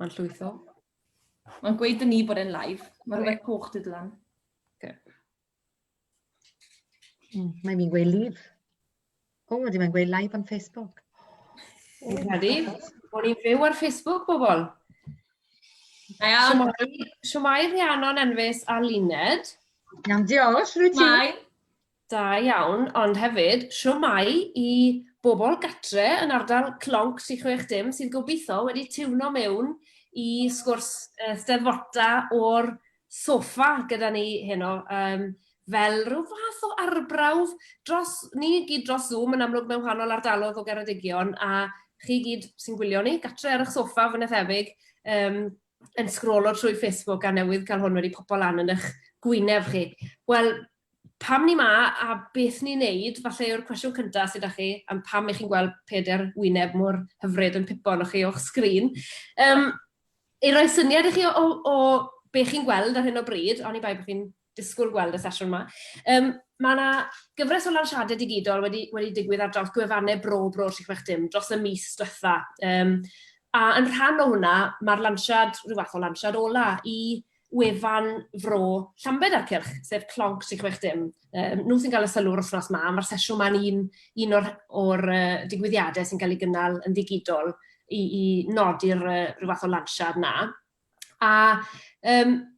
Mae'n llwytho. Mae'n gweud ni bod e'n live. Mae rhywbeth coch dy dlan. Mae mi'n gweud live. Ydy mae'n gweud live on Facebook. Fi'n credu, bod ni'n fyw ar Facebook, bobl. Siwmai Rhiannon Enfys a Luned. Iawn, diolch, rwy ti. Da iawn, ond hefyd, siwmai i bobl gatre yn ardal Clonc 360 sydd gobeithio wedi tiwno mewn i sgwrs steddfota o'r soffa gyda ni heno. Fel rhyw fath o arbrawf ni gyd dros Zoom yn amlwg mewn wahanol ardaloedd o Geredigion a chi gyd sy'n gwylio ni, gatre ar eich soffa fy nethebyg, yn sgrolo trwy Facebook a newydd cael hwn wedi popo lan yn eich gwyneb chi. Wel, pam ni ma a beth ni'n neud, falle yw'r cwestiwn cyntaf sydd â chi, am pam ych chi'n gweld peder wyneb mor hyfryd yn pipo chi o'ch sgrin. I roi syniad i chi o beth chi'n gweld ar hyn o bryd, ond i bai bod chi'n disgwyl gweld y sesiwn yma. Mae yna gyfres o lansiadau digidol wedi digwydd ar draws gwefannau bro 360 dros y mis diwetha. A yn rhan o hwnna, mae'r lansiad, rhyw fath o lansiad ola i wefan fro Llambed ar Cylch, sef Clonc 360. Nhw sy'n cael y sylw'r wythnos yma, mae'r sesiwn yma'n un o'r digwyddiadau sy'n cael ei gynnal yn digidol i nodi'r rhyw fath o lansiad yna. A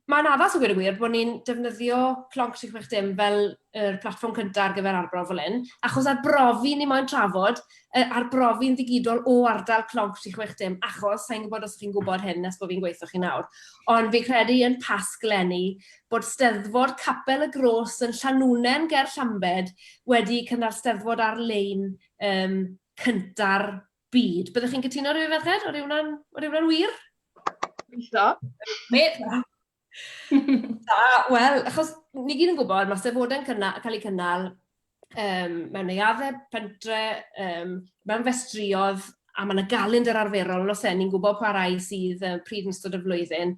mae'n addas o gwir y gwir bod ni'n defnyddio Clonc 360 fel yr platfform cyntaf ar gyfer arbrof fel hyn, achos arbrofi ni moyn trafod, arbrofi'n digidol o ardal Clonc 360, achos sa'n gwybod os chi'n gwybod hyn nes bod fi'n gweithio chi nawr. Ond fi'n credu yn pasglenni bod Steddfod Capel y Gros yn Llanwnen ger Llambed wedi cynnal steddfod ar-lein cynta'r byd. Byddwch chi'n cytuno rhywun ferched? O'r hwnna'n wir? Wel, achos ni gyd yn gwybod, mae steddfodau'n cael ei cynnal mewn neuaddau, pentre, mewn festriodd, a mae yna galendar arferol, os ni'n gwybod pa rai sydd pryd yn ystod y flwyddyn.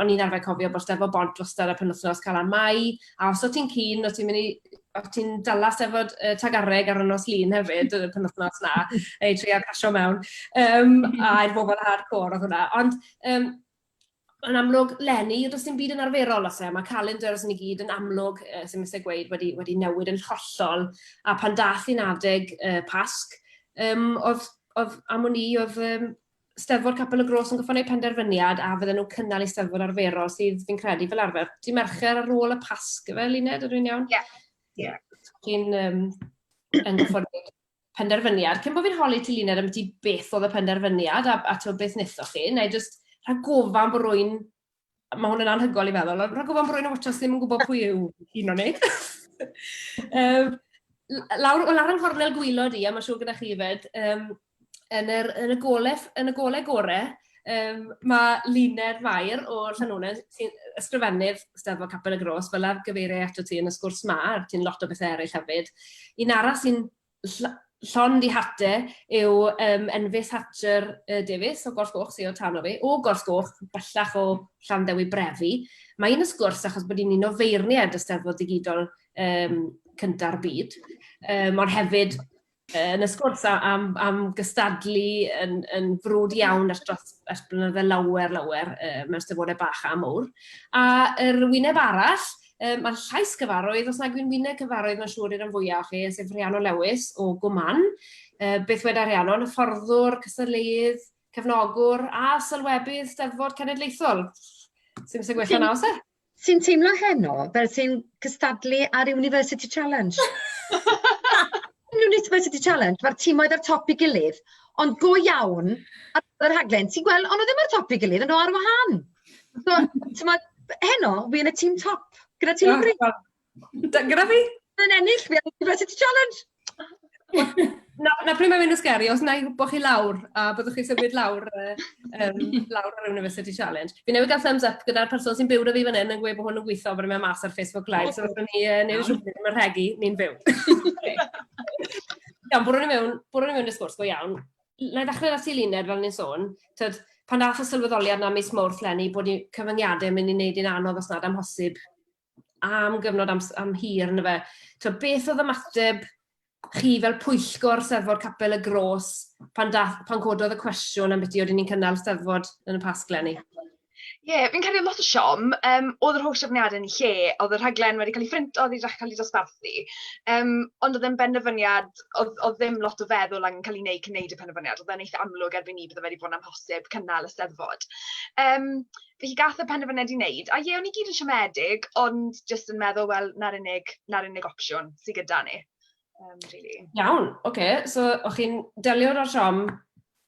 O'n i'n arfer cofio bod Steddfod Bont wastad y penwythnos Calan Mai, a os o ti'n keen, o ti'n dala Steddfod Tagarreg ar y nos Lun hefyd, y penwythnos na, ei trio casio mewn, a i'r bobl hardcore o hwnna. Ond yn amlwg, Lenny, does dim byd yn arferol os mae calendars ni gyd yn amlwg, sy'n mysau gweud, wedi newid yn hollol, a pan dath i'n adeg Pasg, oedd Steddfod Capel y Gros yn goffo wneud penderfyniad a fydden nhw'n cynnal i steddfod arferol sydd fi'n credu fel arfer. Ti'n mercher ar ôl y Pasg, fel Luned, ydw i'n iawn? Ie. Chi'n yn goffo wneud penderfyniad. Cyn bod fi'n holi ti Luned am ti beth oedd y penderfyniad a ti o beth nithoch chi, neu jyst rhaid gofan bod rwy'n, mae hwn yn anhygol i feddwl, rhaid gofan bod rwy'n o watchos ddim yn gwybod pwy yw un o'n ni. Lawr yng nghornel gwylod i, a mae'n siŵr gyda chi fed, yn y golau gore, mae Luned Fair o'r Llanwnen sy'n ysgrifennydd Steddfod Capel y Gros, fel ar gyfeiriau ato ti yn y sgwrs ma, ti'n lot o bethau eraill hefyd. Un arall sy'n llond i hate yw Enfys Hatcher Davies o Gorsgoch sy'n o tamlo fi, o Gorsgoch, bellach o Llanddewi Brefi. Mae un y sgwrs achos bod ni'n un o feirniad y Steddfod digidol cynta'r byd. Ond hefyd yn y sgwrs am gystadlu yn frwd iawn ers blynydde lawer mewn steddfodau bach a mawr. A yr wyneb arall, mae'n llais cyfarwydd, os nag yw'n wyneb cyfarwydd mae'n siŵr i'r yn fwyaf o chi, sef Rhiannon Lewis o Gwman. Beth wedi Rhiannon, hyfforddwr, cystadleuedd, cefnogwr a sylwebydd Steddfod Cenedlaethol. Sy'n mysig gweithio nawr, se? Sy'n teimlo heno fel sy'n cystadlu ar University Challenge. University Challenge, mae'r tîmoedd ar top i gilydd, ond go iawn ar y rhaglen, ti'n gweld, ond o ddim ar top i gilydd, yn o ar wahân. Heno, fi yn y tîm top, gyda tîm o bryd. Gyda fi? Yn ennill fi ar University Challenge. Na pryd mae'n mynd o sgeri, os na i gwybod chi lawr, a byddwch chi symud lawr ar University Challenge. Fi newid gael thumbs up gyda'r person sy'n byw da fi fan hyn yn gweud bod hwn yn gweithio bod yn mas ar Facebook Live, so byddwn ni neu siwr bod yn rhegi, ni'n byw. Iawn, bwrwn ni mewn y sgwrs go iawn. Na i ddechrau ati Luned fel ni'n sôn, pan dath y sylweddoliad na mis Mawrth Lenny bod cyfyngiadau mynd i wneud i'n anodd os nad amhosib am gyfnod am hir yna fe. Beth oedd ymateb chi fel pwyllgor Steddfod Capel y Gros pan cododd y cwestiwn am beth oedden ni'n cynnal Steddfod yn y pasg lenni? Ie, fi'n credu lot o siom. Oedd yr holl trefniadau yn ei lle, oedd yr rhaglen wedi cael ei ffrint, oedd wedi cael ei dosbarthu. Ond oedd e'n benderfyniad, oedd ddim lot o feddwl yn cael ei wneud cyn wneud y penderfyniad. Oedd e'n eitha amlwg erbyn ni bydde wedi bod yn amhosib cynnal y Steddfod. Felly gath y penderfyniad i wneud. A ie, o'n i gyd yn siomedig, ond jyst yn meddwl, wel, na'r unig opsiwn sydd gyda ni. Really. Iawn, oce. So, o'ch chi'n delio o'r siom,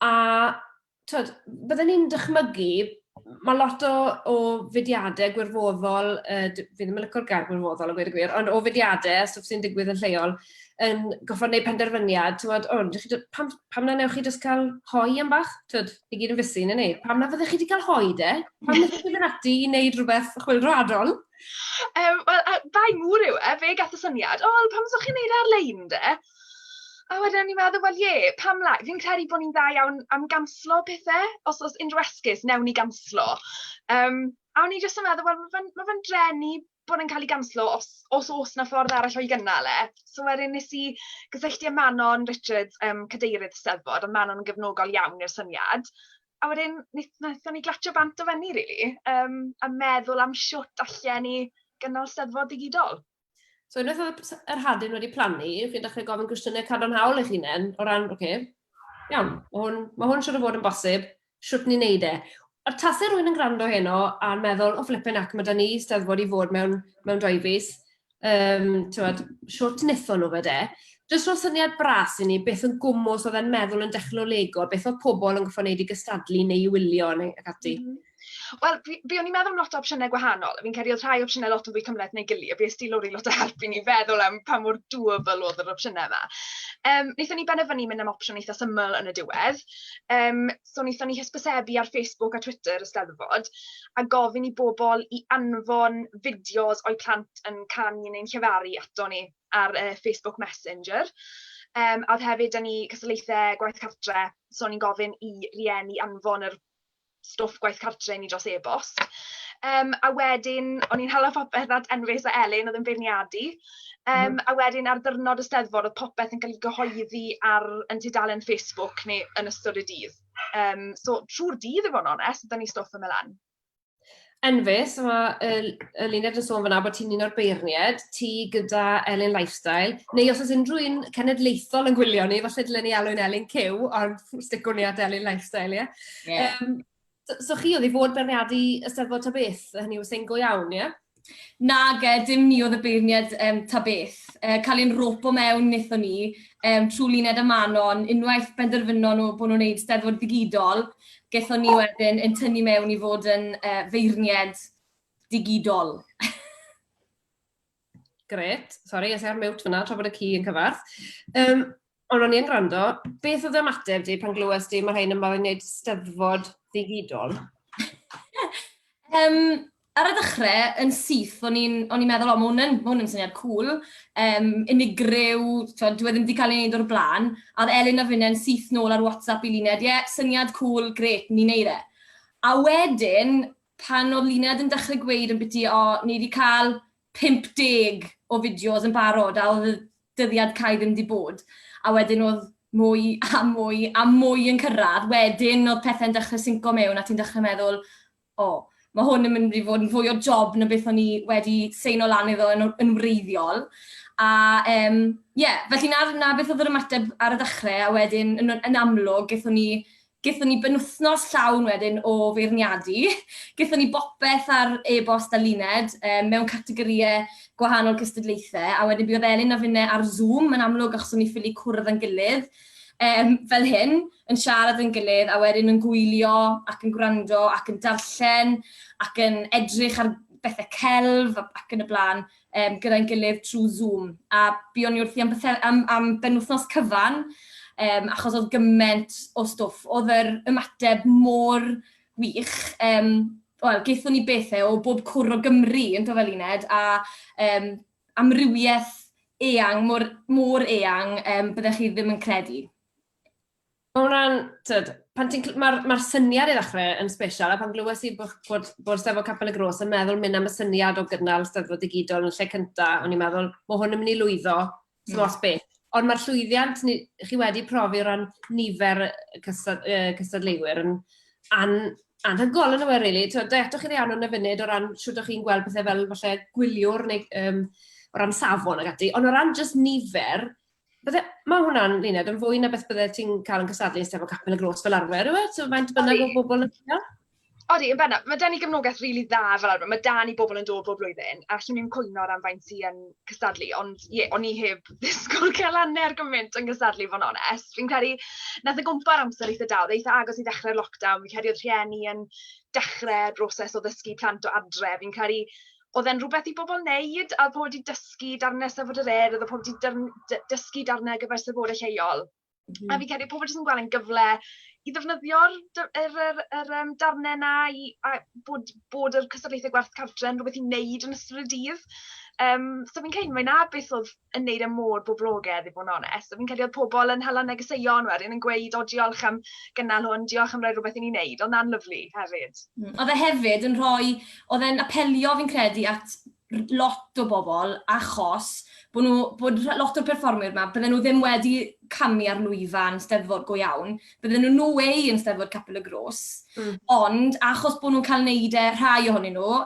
a byddwn ni'n dychmygu, mae lot o fudiadau gwirfoddol, fi ddim yn licio'r gair gwirfoddol a gweud y gwir, ond o fudiadau, stwff sy'n digwydd yn lleol, yn goffod wneud penderfyniad, pam na newch chi just cael hoi am bach? I gyd yn fusu yn ei. Pam na fyddech chi wedi cael hoi de? Pam na fyddech chi fynd ati i wneud rhywbeth chwilradol? Wel, bai mwr yw fe gath y syniad, pam sa'ch chi'n neud ar-lein de? A wedyn ni'n meddwl, wel ie, pam lai? Fi'n credu bod ni'n dda iawn am ganslo pethau. Os oes unrhyw esgus, newn ni ganslo. A o'n i jyst yn meddwl, wel, mae fe'n drenu bod yn cael ei ganslo os na ffordd arall o'i gynnal e. So wedyn nes i gysylltu â Manon Richards, cadeirydd Steddfod, a Manon yn gefnogol iawn i'r syniad. A wedyn, wnaethon ni glatio bant o fyny, really, a meddwl am siwt allan ni gynnal Steddfod digidol. So, unwaith oedd yr hadyn wedi plannu, chi'n dechrau gofyn cwestiynau cadarnhaol eich hunain, o ran, iawn, mae hwn siwr o fod yn bosib, siwt ni'n neud e. A'r tasau rwy'n yn gwrando heno a'n meddwl, flippin' ac, mae da ni Steddfod i fod mewn 2 fis, siwt nithon nhw fe de. Jyst roedd syniad bras i ni, beth yn gwmws oedd e'n meddwl yn dechnnolegol, beth oedd pobl yn goffo wneud i gystadlu neu i wylio ac ati. Wel, fi o'n i'n meddwl am lot o opsiynau gwahanol. Fi'n credu oedd rhai opsiynau lot o fwy cymleth neu gilydd. Fi ysdi lori lot o help i ni feddwl am pa mor doable oedd yr opsiynau yma. Wnaethon ni benderfynu mynd am opsiwn eitha syml yn y diwedd. So wnaethon ni hysbysebu ar Facebook a Twitter y Steddfod a gofyn i bobl i anfon fideos o'i plant yn canu neu'n llefaru ato ni ar Facebook Messenger. A oedd hefyd yn ni cystadlaethau gwaith cartre, so ni'n gofyn i rieni anfon yr stwff gwaith cartre ni dros e-bost. A wedyn, o'n i'n hala popeth at Enfys a Elin oedd yn beirniadu. A wedyn, ar ddyrnod y Steddfod, oedd popeth yn cael ei gyhoeddi yn tudalen Facebook neu yn ystod y dydd. So, trwy'r dydd, i fod yn onest, ydyn ni stwff yn Milan. Enfys, mae Luned yn sôn fyna bod ti'n un o'r beirniad, ti gyda Elin Lifestyle, neu os oes unrhyw un cenedlaethol yn gwylio ni, falle dylen ni alw'n Elin Cyw, ond sticwn ni at Elin Lifestyle, ie? Yeah. So chi oedd i fod beirniadu y Steddfod ta beth, hynny yw sy'n go iawn, ie? Nag, dim ni oedd y beirniad ta beth. Cael ein ropo mewn wnaethon ni, trwy Luned a Manon, unwaith benderfynon nhw bod nhw'n gwneud Steddfod digidol, gaethon ni wedyn yn tynnu mewn i fod yn feirniad digidol. Gret, sori, es ar mewt fyna, tra bod y ci yn cyfarth. Ond o'n i'n gwrando, beth oedd ymateb di pan glywes di mae'r rhain yn meddwl i wneud Steddfod digidol? Ar y dechrau, yn syth, o'n i'n meddwl, mae hwn yn syniad cool. Unigryw, dwi ddim wedi cael ei wneud o'r blaen. A oedd Elin a Fyna'n syth nôl ar WhatsApp i Luned, syniad cool, gret, ni'n neud e. A wedyn, pan oedd Luned yn dechrau gweud yn byti, ni wedi cael 50 o fideos yn barod, a oedd y dyddiad cael ddim wedi bod. A wedyn oedd mwy a mwy a mwy yn cyrraedd. Wedyn oedd pethau'n dechrau synco mewn a ti'n dechrau meddwl, mae hwn yn mynd i fod yn fwy o job na beth o'n i wedi seino lan iddo yn wreiddiol. A felly na beth oedd yr ymateb ar y dechrau a wedyn yn amlwg gaethon ni benwthnos llawn wedyn o feirniadu. Gaethon ni bopeth ar e-bost a Luned mewn categoriau gwahanol cystadlaethau, a wedyn bydd Elin a Fyna ar Zoom yn amlwg achos o'n i ffili cwrdd yn gilydd fel hyn, yn siarad yn gilydd, a wedyn yn gwylio ac yn gwrando ac yn darllen ac yn edrych ar bethau celf ac yn y blaen gyda'n gilydd trwy Zoom. A buon ni wrthi am benwthnos cyfan, achos oedd gymaint o stwff. Oedd yr ymateb mor wych. Gaethon ni bethau o bob cwr o Gymru yn to fel Luned, a amrywiaeth eang, mor eang, byddech chi ddim yn credu. Mae'r syniad i ddechrau yn special, a pan glywes i bod Steddfod Capel y Gros yn meddwl mynd am y syniad o gynnal Steddfod digidol yn lle cyntaf, o'n i'n meddwl, mae hwn yn mynd i lwyddo, os beth. Ond mae'r llwyddiant chi wedi profi o ran nifer cystadleuwyr yn anhygol yn yw, rili. Detoch chi'n iawn yn y funud o ran siwt o'ch chi'n gweld pethau fel falle gwyliwr neu o ran safon ag ati. Ond o ran just nifer, mae hwnna'n Luned yn fwy na beth bydde ti'n cael yn cystadlu yn Steddfod Capel y Gros fel arfer, yw e? So faint bynnag o bobl yn cael? Odi, yn bennaf, mae da ni gefnogaeth rili dda fel arfer. Mae da ni bobl yn dod bob blwyddyn, a allwn ni'n cwyno ran faint sy'n cystadlu, ond o'n i heb ddisgwyl cael anner gymaint yn cystadlu, fo'n onest. Fi'n credu, nath y gwmpa'r amser eitha dawdd, eitha agos i ddechrau'r lockdown, fi'n credu oedd rhieni yn dechrau broses o ddysgu plant o adre, fi'n credu oedd e'n rhywbeth i bobl wneud, a pobl wedi dysgu darnau sefod yr oedd pobl wedi dysgu darnau gyfer sefodau lleol. A fi'n credu pobl jyst yn gweld yn gyfle i ddefnyddio'r darnau yna, a bod yr cystadlaethau gwerth cartre yn rhywbeth i wneud yn ystod y dydd. So fi'n credu, mae'n beth oedd yn neud y môr boblogaidd, i bod yn onest. So fi'n credu oedd pobl yn hala negeseuon wedyn yn gweud, o diolch am gynnal hwn, diolch am roi rhywbeth i ni wneud. Ond na'n lyflu hefyd. Oedd e hefyd yn rhoi, oedd e'n apelio fi'n credu at lot o bobl, achos bod lot o'r perfformwyr yma, bydden nhw ddim wedi camu ar lwyfan Steddfod go iawn, bydden nhw no way yn Steddfod Capel y Gros, ond achos bod nhw'n cael neud rhai ohonyn nhw,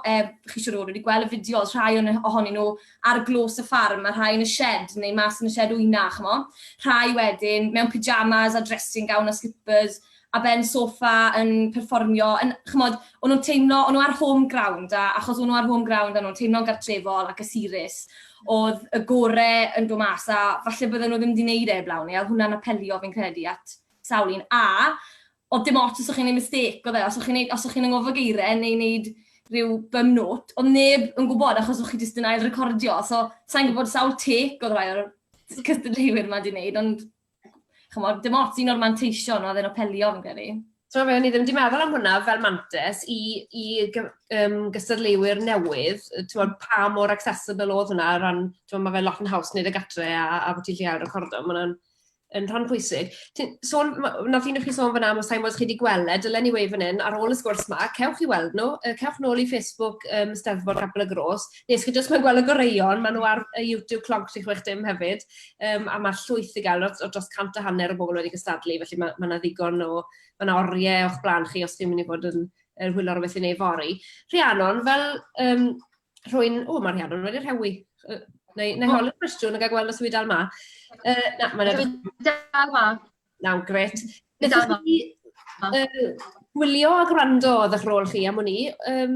chi siwr wedi gweld y fideos, rhai ohonyn nhw ar glos y ffarm, a rhai yn y shed, neu mas yn y shed wyna, rhai wedyn mewn pyjamas a dressing gown a slippers, a ben soffa yn perfformio, chymod, o'n nhw'n teimlo, o'n nhw ar home ground, a achos o'n nhw ar home ground, o'n nhw'n teimlo'n gartrefol ac ysirus, oedd y gorau yn dod mas, a falle bydden nhw ddim wedi gwneud blawn, a hwnna'n apelio fi'n credu at sawl un. A, oedd dim ots os o'ch chi'n gwneud mistake, oedd e, os o'ch chi'n yngofo geiriau neu wneud rhyw bum note, oedd neb yn gwybod achos o'ch chi jyst yn ail recordio, so sa'n gwybod sawl take oedd rai o'r cystadleuwyr yma wedi gwneud, ond dim ots un o'r manteision oedd e'n apelio fi'n credu. So fe, ni ddim wedi meddwl am hwnna fel mantes i gystadleuwyr newydd, pa mor accessible oedd hwnna, mae fe lot yn haws wneud y gatre a bod ti'n lleol recordo, mae hwnna'n yn rhan pwysig. Nath un o'ch chi sôn fyna, mae sa'n modd chi wedi gweld, dylen ni wei fan hyn, ar ôl y sgwrs yma, cewch chi weld nhw, cewch nôl i Facebook Steddfod Capel y Gros, nes chi jyst mae'n gweld y goreion, maen nhw ar YouTube Clonc 360 hefyd, a mae llwyth i gael o dros 150 o bobl wedi gystadlu, felly mae yna ddigon o oriau o'ch blaen chi os chi'n mynd i fod yn hwylo rhywbeth i wneud fori. Rhiannon, fel rhywun, mae Rhiannon wedi rhewi. Neu holi'r cwestiwn a gael gweld os ydw i dal ma. Dal ma. Naw, gret. Nethon chi gwylio a gwrando oedd eich rôl chi am hwnni,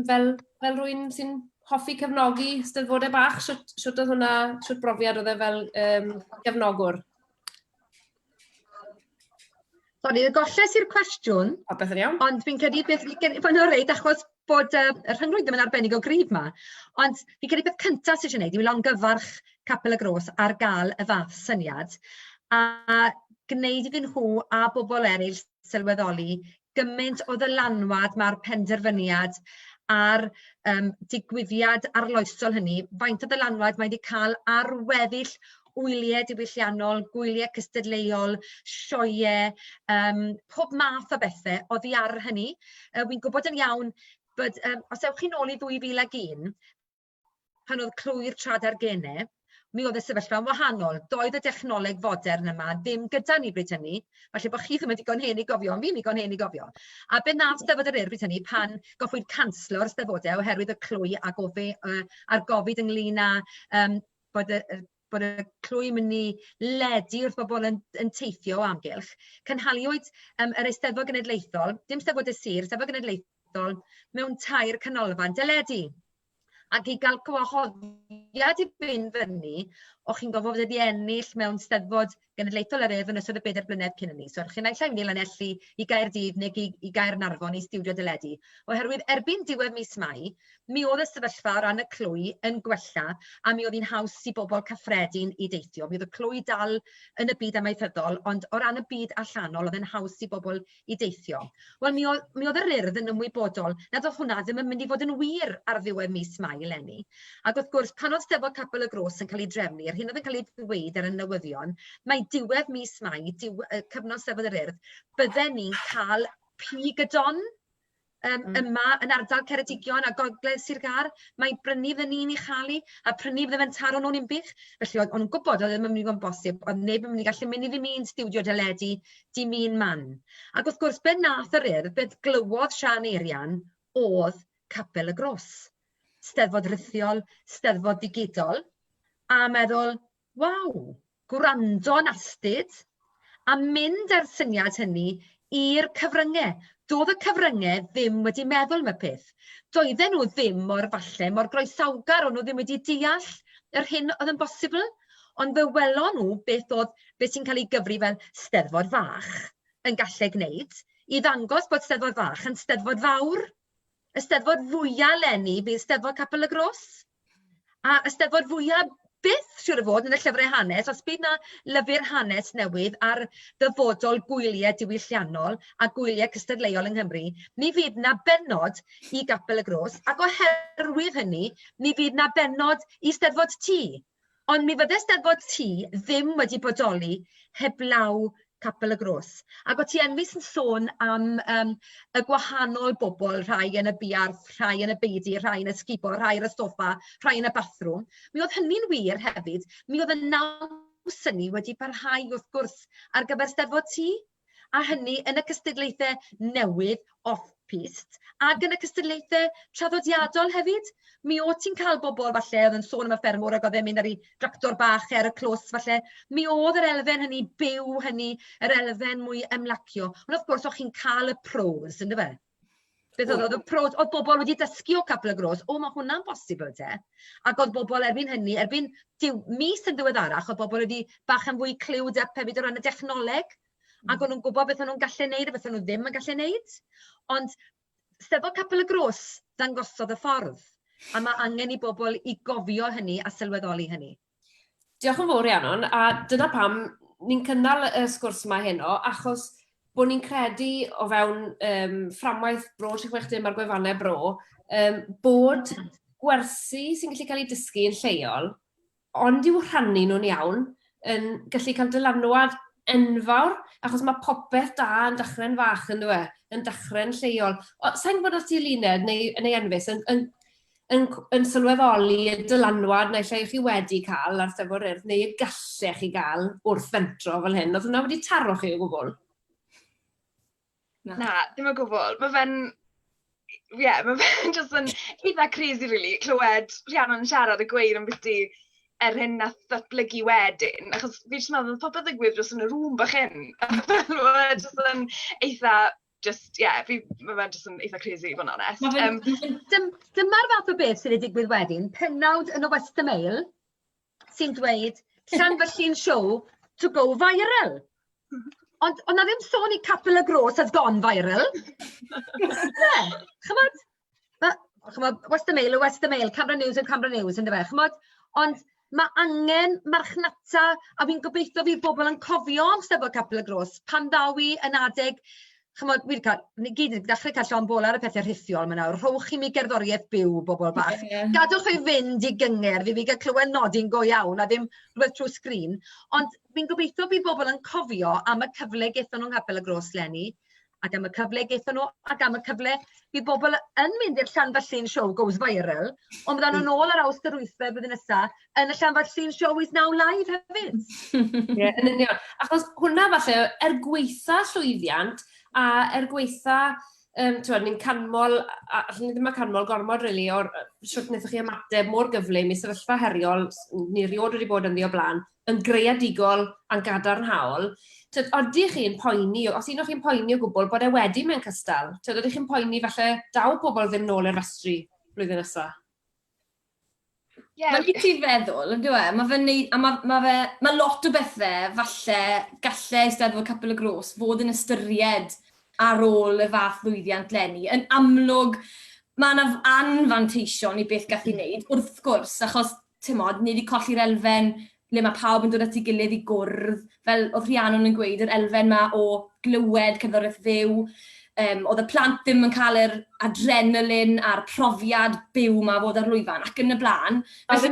fel rhywun sy'n hoffi cefnogi steddfodau bach, sut oedd hwnna, sut brofiad oedd e fel cefnogwr? Sori, golles i'r cwestiwn. O, beth yn iawn. Ond fi'n credu beth fan nhw'n reid achos bod y rhyngrwyd ddim yn arbennig o gryf ma. Ond fi'n credu beth cyntaf sydd eisiau gwneud yw longyfarch Capel y Gros ar gael y fath syniad a gwneud iddyn nhw a bobl eraill sylweddoli gymaint o ddylanwad mae'r penderfyniad a'r digwyddiad arloesol hynny, faint o ddylanwad mae wedi cael ar weddill wyliau diwylliannol, gwyliau cystadleuol, sioeau, pob math o bethau oddi ar hynny. Wy'n gwybod yn iawn bod, os ewch chi nôl i 2001, pan oedd clwy'r tradargenau, mi oedd y sefyllfa'n wahanol. Doedd y dechnoleg fodern yma ddim gyda ni bryd hynny, falle bod chi ddim yn digon hen i gofio, ond fi'n digon hen i gofio. A be nath Steddfod yr Urdd hynny pan goffwyd canslo'r Steddfodau oherwydd y clwy a'r gofid ynglyn â bod y clwy mynd i ledu wrth bobl yn teithio o amgylch, cynhaliwyd yr Eisteddfod Genedlaethol, dim Steddfod y Sir, Eisteddfod Genedlaethol, mewn tair canolfan deledu. Ac i gael gwahoddiad i fynd fyny, o'ch chi'n gofod wedi ennill mewn Steddfod Genedlaethol yr Urdd yn ystod y 4 blynedd cyn hynny. So, chi'n naill mynd i lanelli i Gaerdydd neu i Gaernarfon i stiwdio deledu. Oherwydd erbyn diwedd mis Mai, mi oedd y sefyllfa o ran y clwy yn gwella a mi oedd hi'n haws i bobl cyffredin i deithio. Mi oedd y clwy dal yn y byd amaethyddol, ond o ran y byd allanol oedd yn haws i bobl i deithio. Wel, mi oedd yr Urdd yn ymwybodol nad oedd hwnna ddim yn mynd i fod yn wir ar ddiwedd mis Mai eleni. Ac wrth gwrs, pan oedd Steddfod Capel y Gros yn cael ei drefnu, ar hyn oedd yn cael ei ddweud ar y newyddion, mae diwedd mis Mai, cyfnod Steddfod yr Urdd, bydden ni'n cael pigydon yma yn ardal Ceredigion a gogledd Sir Gar, mae brynu fy ni'n ei chalu a prynu fydde fe'n taro nhw'n umbych. Felly o'n nhw'n gwybod oedd ddim yn mynd i fod yn bosib, oedd neb yn mynd i gallu mynd i ddim un stiwdio deledu dim un man. Ac wrth gwrs, be nath yr urdd, beth glywodd Sian Eirian oedd Capel y Gros. Steddfod rithiol, steddfod digidol, a meddwl, waw, gwrando'n astyd, a mynd â'r syniad hynny i'r cyfryngau. Doedd y cyfryngau ddim wedi meddwl am y peth. Doedden nhw ddim falle mor groesawgar, o'n nhw ddim wedi deall yr hyn oedd yn bosibl, ond fe welon nhw beth sy'n cael ei gyfri fel steddfod fach yn gallu gwneud, i ddangos bod steddfod fach yn steddfod fawr. Y steddfod fwyaf leni bydd steddfod Capel y Gros. A y steddfod fwyaf byth siwr o fod yn y llyfrau hanes, os bydd na lyfr hanes newydd ar ddyfodol gwyliau diwylliannol a gwyliau cystadleuol yng Nghymru, ni fydd na benod i Capel y Gros, ac oherwydd hynny, ni fydd na benod i Steddfod T. Ond mi fydde Steddfod T ddim wedi bodoli heblaw Capel y Gros. Ac o ti Enfys yn sôn am y gwahanol bobl, rhai yn y biarth, rhai yn y beidi, rhai yn y sgibo, rhai yn y stoffa, rhai yn y bathroom. Mi oedd hynny'n wir hefyd, mi oedd y naws hynny wedi parhau wrth gwrs ar gyfer Steddfod T, a hynny yn y cystadlaethau newydd off-piste, ac yn y cystadlaethau traddodiadol hefyd. Mi oedd ti'n cael bobl falle oedd yn sôn am y ffermwr ac oedd e'n mynd ar ei dractor bach ar y clos falle. Mi oedd yr elfen hynny byw hynny, yr elfen mwy ymlacio. Ond wrth gwrs, o'ch chi'n cael y pros, ynddo fe? Beth oedd y pros? Oedd bobl wedi dysgu o Capel y Gros, mae hwnna'n bosibl te. Ac oedd bobl erbyn hynny, erbyn mis yn ddiweddarach, oedd bobl wedi bach yn fwy clywed up hefyd o ran y dechnoleg. Ac o'n nhw'n gwybod beth o'n nhw'n gallu neud a beth o'n nhw ddim yn gallu neud. Ond Steddfod Capel y Gros dangosodd y ffordd. A mae angen i bobl i gofio hynny a sylweddoli hynny. Diolch yn fawr iawn, a dyna pam ni'n cynnal y sgwrs yma heno, achos bod ni'n credu o fewn fframwaith Bro 360 ar gwefannau Bro, bod gwersi sy'n gallu cael ei dysgu yn lleol, ond i'w rhannu nhw'n iawn, yn gallu cael dylanwad enfawr, achos mae popeth da yn dechrau'n fach yn dweud, yn dechrau'n lleol. Sa'n gwybod os ti Luned neu Enfys yn sylweddoli y dylanwad neu lle chi wedi cael ar Steddfod Urdd, neu y gallech chi gael wrth fentro fel hyn. Oedd hwnna wedi taro chi o gwbl? Na, ddim o gwbl. Mae fe'n... mae fe'n just yn eitha crazy, really, clywed Rhiannon siarad y gweir yn byti hyn nath ddatblygu wedyn. Achos fi jyst meddwl, popeth ddigwydd dros yn y rŵm bach hyn. Mae jyst yn eitha... mae fe'n just yn eitha crazy, i fod yn onest. Dyma'r fath o beth sydd wedi digwydd wedyn. Pennawd yn y West Mail sy'n dweud Llanfyllin show to go viral. Ond na ddim sôn i Capel y Gros has gone viral. Chymod, West Mail, Camera News and Camera News, ynddo fe. Chymod, ond mae angen marchnata, a fi'n gobeithio fydd bobl yn cofio am Steddfod Capel y Gros pan ddawi yn adeg. Chymod, ni gyd yn dechrau cael Sion Bol ar y pethau rhithiol yma nawr. Rhowch i mi gerddoriaeth byw, bobl bach. Gadwch chi fynd i gynger, fi gael clywed nodi'n go iawn, a ddim rhywbeth trwy sgrin. Ond fi'n gobeithio bydd bobl yn cofio am y cyfle gaethon nhw'n Capel y Gros leni, ac am y cyfle gaethon nhw, ac am y cyfle bydd bobl yn mynd i'r Llanfyllin show goes viral, ond byddan nhw'n ôl ar Awst yr Wythfed blwyddyn nesaf, yn y Llanfyllin show is now live hefyd. Yn union. Achos hwnna falle, gweitha llwyddiant, a gweitha, ni'n canmol, allan ni ddim yn canmol gormod, really, o'r siwrt wnaethoch chi ymateb mor gyflym i sefyllfa heriol, ni riod wedi bod yn ddi o blaen, yn greadigol a'n gadarnhaol. Odi chi'n poeni, os un o'ch chi'n poeni o gwbl bod e wedi mewn cystal? Odi chi'n poeni falle daw pobl ddim nôl i'r restri blwyddyn nesaf? Mae'n byd ti'n feddwl, yn dweud, mae lot o bethau falle gallai Steddfod Capel y Gros fod yn ystyried ar ôl y fath llwyddiant leni. Yn amlwg, mae yna anfanteision i beth gath i wneud, wrth gwrs, achos, ni wedi colli'r elfen le mae pawb yn dod at ei gilydd i gwrdd, fel oedd Rhiannon yn gweud, yr elfen yma o glywed cerddoriaeth fyw, oedd y plant ddim yn cael yr adrenalin a'r profiad byw yma fod ar lwyfan, ac yn y blaen. Oedd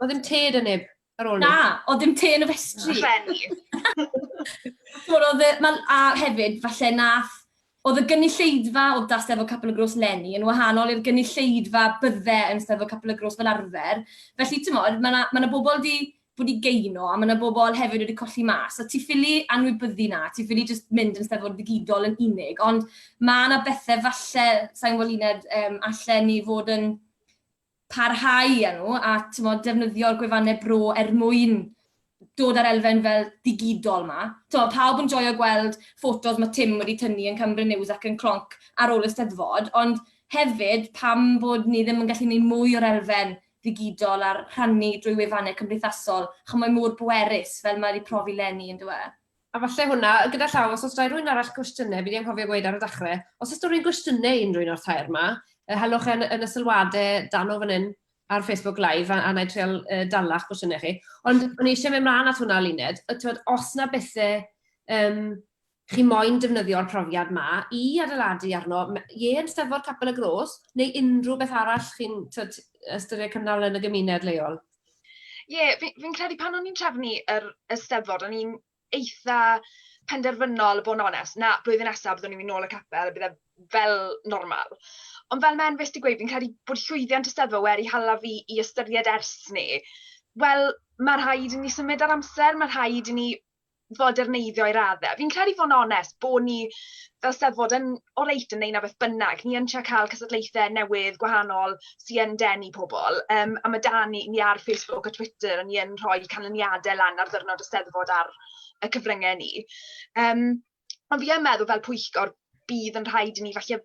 ddim ted yn neb ar ôl ni? Na, oedd ddim te yn y festri. A hefyd, falle nath oedd y gynulleidfa oedd da Steddfod Capel y Gros Lenni yn wahanol i'r gynulleidfa bydde yn Steddfod Capel y Gros fel arfer. Felly, ti'n modd, mae yna bobl wedi geino, a mae yna bobl hefyd wedi colli mas. A ti ffili anwybyddu na, ti ffili just mynd yn Steddfod digidol yn unig. Ond mae yna bethau falle, sa'n gweld uned, allan ni fod yn parhau â nhw, a ti'n modd, defnyddio'r gwefannau bro mwyn dod ar elfen fel digidol ma. Pawb yn joio gweld ffotos mae Tim wedi tynnu yn Cymru News ac yn clonc ar ôl y Steddfod, ond hefyd pam bod ni ddim yn gallu gwneud mwy o'r elfen digidol ar rhannu drwy wefannau cymdeithasol, chym mae mor bwerus fel mae wedi profi Lenni yn dweud. A falle hwnna, gyda llaw, os oes rhywun arall gwestiynau, fi wedi anghofio gweud ar y dechrau, os oes rhywun gwestiynau unrhyw o'r tair yma, halwch yn y sylwadau dan o fan hyn ar Facebook Live, a na i treol dalach gwestiynau chi. Ond o'n i eisiau mynd mlaen at hwnna, Luned, os na bethau chi moyn defnyddio'r profiad ma i adeiladu arno, yn Steddfod Capel y Gros, neu unrhyw beth arall chi'n ystyried cynnal yn y gymuned leol? Fi'n credu pan o'n i'n trefnu yr Steddfod, o'n i'n eitha penderfynol, bod yn onest, na blwyddyn nesaf byddwn ni'n mynd nôl y capel, bydde fel normal. Ond fel men fes ti gweud, fi'n credu bod llwyddiant y Steddfod wedi hala fi i ystyried ers ni. Wel, mae rhaid i ni symud ar amser, mae rhaid i ni foderneiddio'i raddau. Fi'n credu fo'n onest bod ni fel Steddfod yn o reit yn neud na beth bynnag. Ni yn trio cael cystadlaethau newydd gwahanol sy'n denu pobl. A mae da ni ar Facebook a Twitter a ni yn rhoi canlyniadau lan ar ddyrnod y Steddfod ar y cyfryngau ni. Ond fi yn meddwl fel pwyllgor bydd yn rhaid i ni falle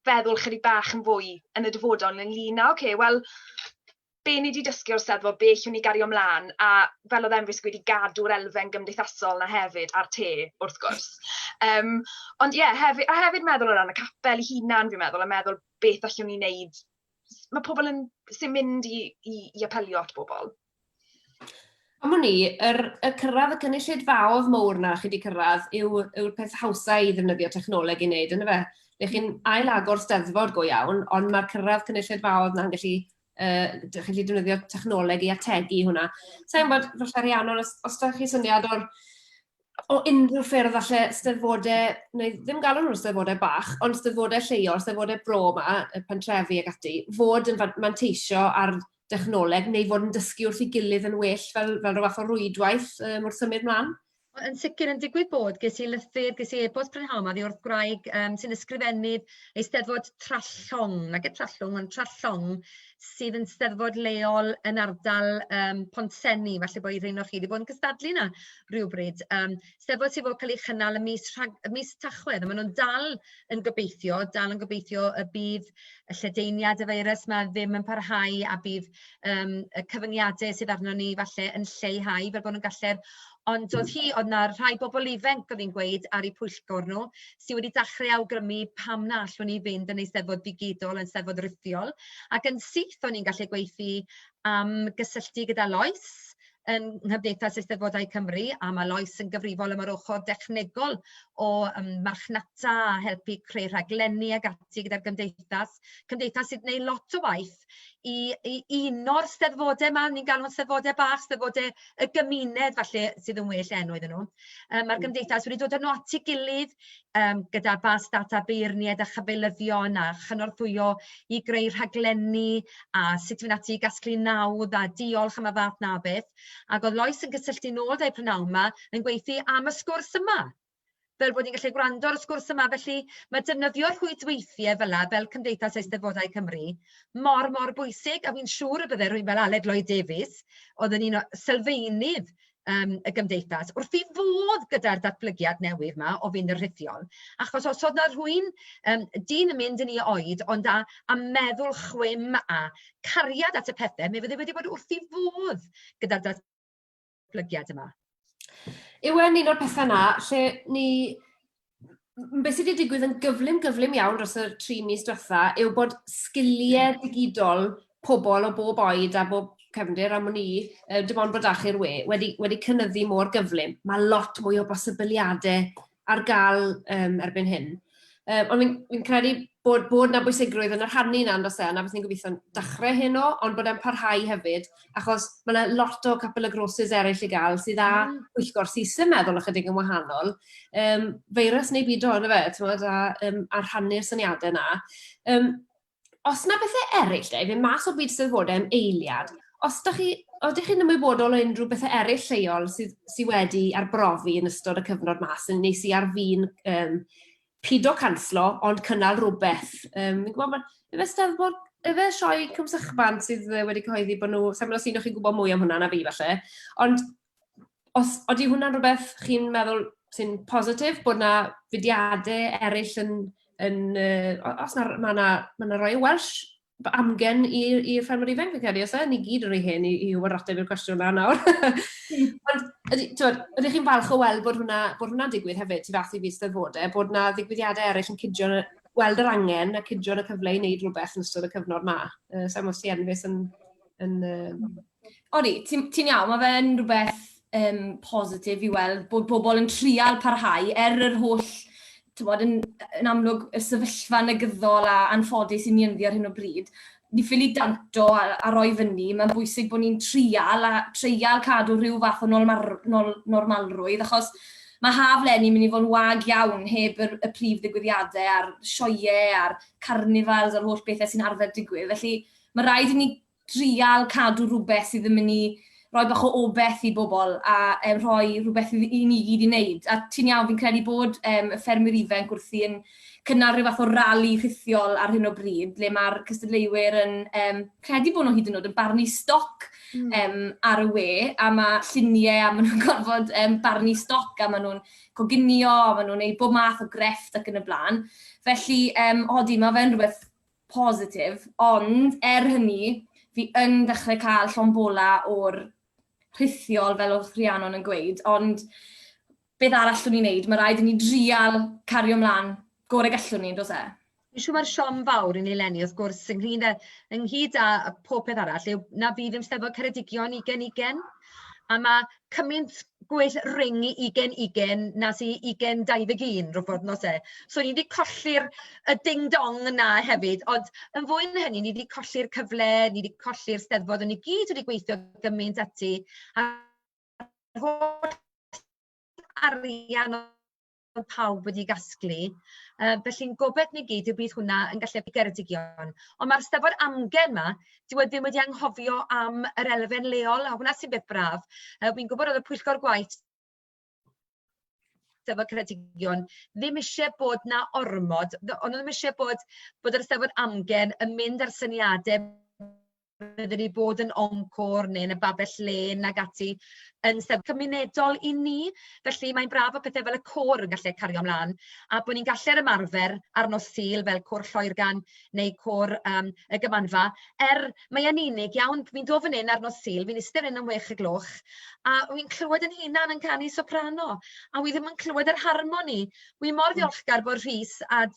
feddwl chydig bach yn fwy yn y dyfodol ynglyn â, wel, be ni wedi dysgu o'r Steddfod, be allwn ni gario ymlaen, a fel oedd Enfys wedi gadw'r elfen gymdeithasol na hefyd ar te, wrth gwrs. Ond hefyd meddwl o ran y capel ei hunan, fi'n meddwl, a meddwl beth allwn ni wneud. Mae pobl sy'n mynd i apelio at bobl. Am hwnni, y cyrraedd y cynulleidfaoedd mowr na chi wedi cyrraedd yw'r peth hawsau i ddefnyddio technoleg i wneud, yna fe? Lle chi'n ail-agor Steddfod go iawn, ond mae'r cyrraedd cynulleidfaoedd na'n gallu chi'n gallu defnyddio technoleg i ategu hwnna. Sa'n bod, falle Ariannol, os da chi syniad o unrhyw ffyrdd falle Steddfodau, neu ddim galw nhw'n Steddfodau bach, ond Steddfodau lleol, Steddfodau bro yma, y pentrefi ag ati, fod yn manteisio ar technoleg neu fod yn dysgu wrth ei gilydd yn well fel rhyw fath o rwydwaith wrth symud mlaen? Yn sicr yn digwydd bod, ges i lythyr, ges i e-bost prynhawn oddi wrth gwraig sy'n ysgrifennydd Eisteddfod Trallwng, nag e Trallwng, ond Trallwng, sydd yn Steddfod leol yn ardal Pontsenni, falle bod i rhain o'r chi wedi bod yn cystadlu na rhywbryd. Steddfod sydd fod cael ei chynnal ym mis Tachwedd, a maen nhw'n dal yn gobeithio y bydd y lledaeniad y feirws yma ddim yn parhau a bydd y cyfyngiadau sydd arno ni falle yn lleihau fel bod nhw'n gallu'r. Ond oedd na rhai bobl ifanc oedd hi'n gweud ar eu pwyllgor nhw sydd wedi dechrau awgrymu pam na allwn ni fynd yn Eisteddfod digidol yn Eisteddfod rithiol. Ac yn syth o'n i'n gallu gweithio am gysylltu gyda Lois yn Nghymdeithas Eisteddfodau Cymru, a mae Lois yn gyfrifol am yr ochr dechnegol o marchnata a helpu creu rhaglenni ag ati gyda'r gymdeithas. Cymdeithas sydd wneud lot o waith i uno'r Steddfodau yma, ni'n galw'n Steddfodau bach, Steddfodau y gymuned falle sydd yn well enw iddyn nhw. Mae'r gymdeithas wedi dod yn at ei gilydd gyda bas data beirniaid a chyfeilyddion a chynorthwyo i greu rhaglenni a sut fynd ati i gasglu nawdd a diolch am y fath na beth. Ac oedd Lois yn gysylltu nôl da'i prynawn yma yn gweithio am y sgwrs yma. Fel bod ni'n gallu gwrando ar y sgwrs yma, felly mae defnyddio'r rhwydweithiau fel Cymdeithas Eisteddfodau Cymru mor bwysig, a fi'n siŵr y bydde rhywun fel Aled Lloyd Davies, oedd yn un o sylfaenydd y gymdeithas, wrth i fodd gyda'r datblygiad newydd yma o fynd yn rhithiol. Achos os oedd na rhywun dyn yn mynd yn ei oed, ond a meddwl chwym a cariad at y pethau, mi fydde wedi bod wrth i fodd gyda'r datblygiad yma. Yw e'n un o'r pethau yna, lle ni... Beth sydd wedi digwydd yn gyflym iawn dros y 3 mis diwetha yw bod sgiliau digidol pobl o bob oed a bob cefndir am ni, dim ond bod achu'r wedi cynyddu mor gyflym. Mae lot mwy o bosibiliadau ar gael erbyn hyn. Ond fi'n credu bod na bwysigrwydd yn yr rhannu na, ond os e, na beth ni'n gobeithio'n dechrau hyn o, ond bod e'n parhau hefyd, achos mae yna lot o capel y grosses eraill i gael sydd â pwyllgor sy'n meddwl ychydig yn wahanol. Feirws neu byd o'n fe, a rhannu'r syniadau yna. Os na bethau eraill, fe mas o byd steddfodau am eiliad, os ydych chi'n ymwybodol o unrhyw bethau eraill lleol sydd wedi arbrofi yn ystod y cyfnod mas, yn neis i ar fi'n pido canslo, ond cynnal rhywbeth. Fi'n gwybod, efe steddfod, efe sioe cymsychban sydd wedi cyhoeddi bod nhw, sef os un o'ch chi'n gwybod mwy am hwnna na fi falle, ond os oedi hwnna'n rhywbeth chi'n meddwl sy'n positif, bod na fudiadau eraill os mae na roi Welsh amgen i'r ffermwyr ifanc fi'n credu, os ni gyd yr ei hyn i wyrateb i'r cwestiwn yna nawr. Ond ydych chi'n falch o weld bod hwnna'n digwydd hefyd, ti fath i fi steddfodau, bod na ddigwyddiadau eraill yn cydio weld yr angen a cydio y cyfle i wneud rhywbeth yn ystod y cyfnod ma. Sa'n mwyn sy'n enfys yn... Odi, ti'n iawn, mae fe'n rhywbeth positif i weld bod bobl yn trial parhau yr holl yn amlwg y sefyllfa negyddol a anffodus i ni ynddi ar hyn o bryd. Ni ffili danto a roi fyny, mae'n bwysig bod ni'n treial cadw rhyw fath o normalrwydd, achos mae haf lenni mynd i fod yn wag iawn heb y prif ddigwyddiadau a'r sioeau a'r carnifals a'r holl bethau sy'n arfer digwydd. Felly mae rhaid i ni trial cadw rhywbeth sydd yn mynd i rhoi bach o obeth i bobl a rhoi rhywbeth i ni gyd i wneud. A ti'n iawn, fi'n credu bod y ffermwyr ifanc wrthi yn cynnal rhyw fath o rali rhithiol ar hyn o bryd, le mae'r cystadleuwyr yn credu bod nhw hyd yn oed yn barnu stoc ar y we, a mae lluniau, a maen nhw'n gorfod barnu stoc, a maen nhw'n coginio, a maen nhw'n gwneud bob math o grefft ac yn y blaen. Felly, odi, mae fe'n rhywbeth positif, ond hynny, fi yn dechrau cael llombola o'r rhithiol fel oedd Rhiannon yn gweud, ond beth arall llwn ni'n neud? Mae rhaid i ni drial cario ymlaen gorau gallwn ni, dos e? Fi'n siŵr mae'r siom fawr i ni Lenni, wrth gwrs, ynghyd â pob peth arall, yw na fydd yn steddfod Ceredigion 2020, a mae cymaint gwell ring 2020 na sy 2021 rhywbeth nos e. So ni wedi colli'r ding-dong yna hefyd, ond yn fwy na hynny, ni wedi colli'r cyfle, ni wedi colli'r steddfod, ni gyd wedi gweithio gymaint ati, a'r holl arian o pawb wedi gasglu, felly'n gobeith ni gyd yw bydd hwnna yn gallu Geredigion. Ond mae'r steddfod amgen yma, dyw e ddim wedi anghofio am yr elfen leol, a hwnna sy'n beth braf. Fi'n gwybod oedd y pwyllgor gwaith steddfod Ceredigion ddim eisiau bod na ormod, ond ddim eisiau bod yr steddfod amgen yn mynd ar syniadau bydde ni bod yn Oncor neu yn y Babell Len ac ati yn steddfod cymunedol i ni. Felly mae'n braf o pethau fel y côr yn gallu cario ymlaen, a bod ni'n gallu'r ymarfer ar nos Sul fel Côr Lloergan neu Côr y Gymanfa. Mae yn unig iawn, fi'n dod fan hyn ar nos Sul, fi'n eistedd yn 6:00, a fi'n clywed yn hunan yn canu soprano, a wi ddim yn clywed yr harmoni. Wi mor ddiolchgar bod Rhys a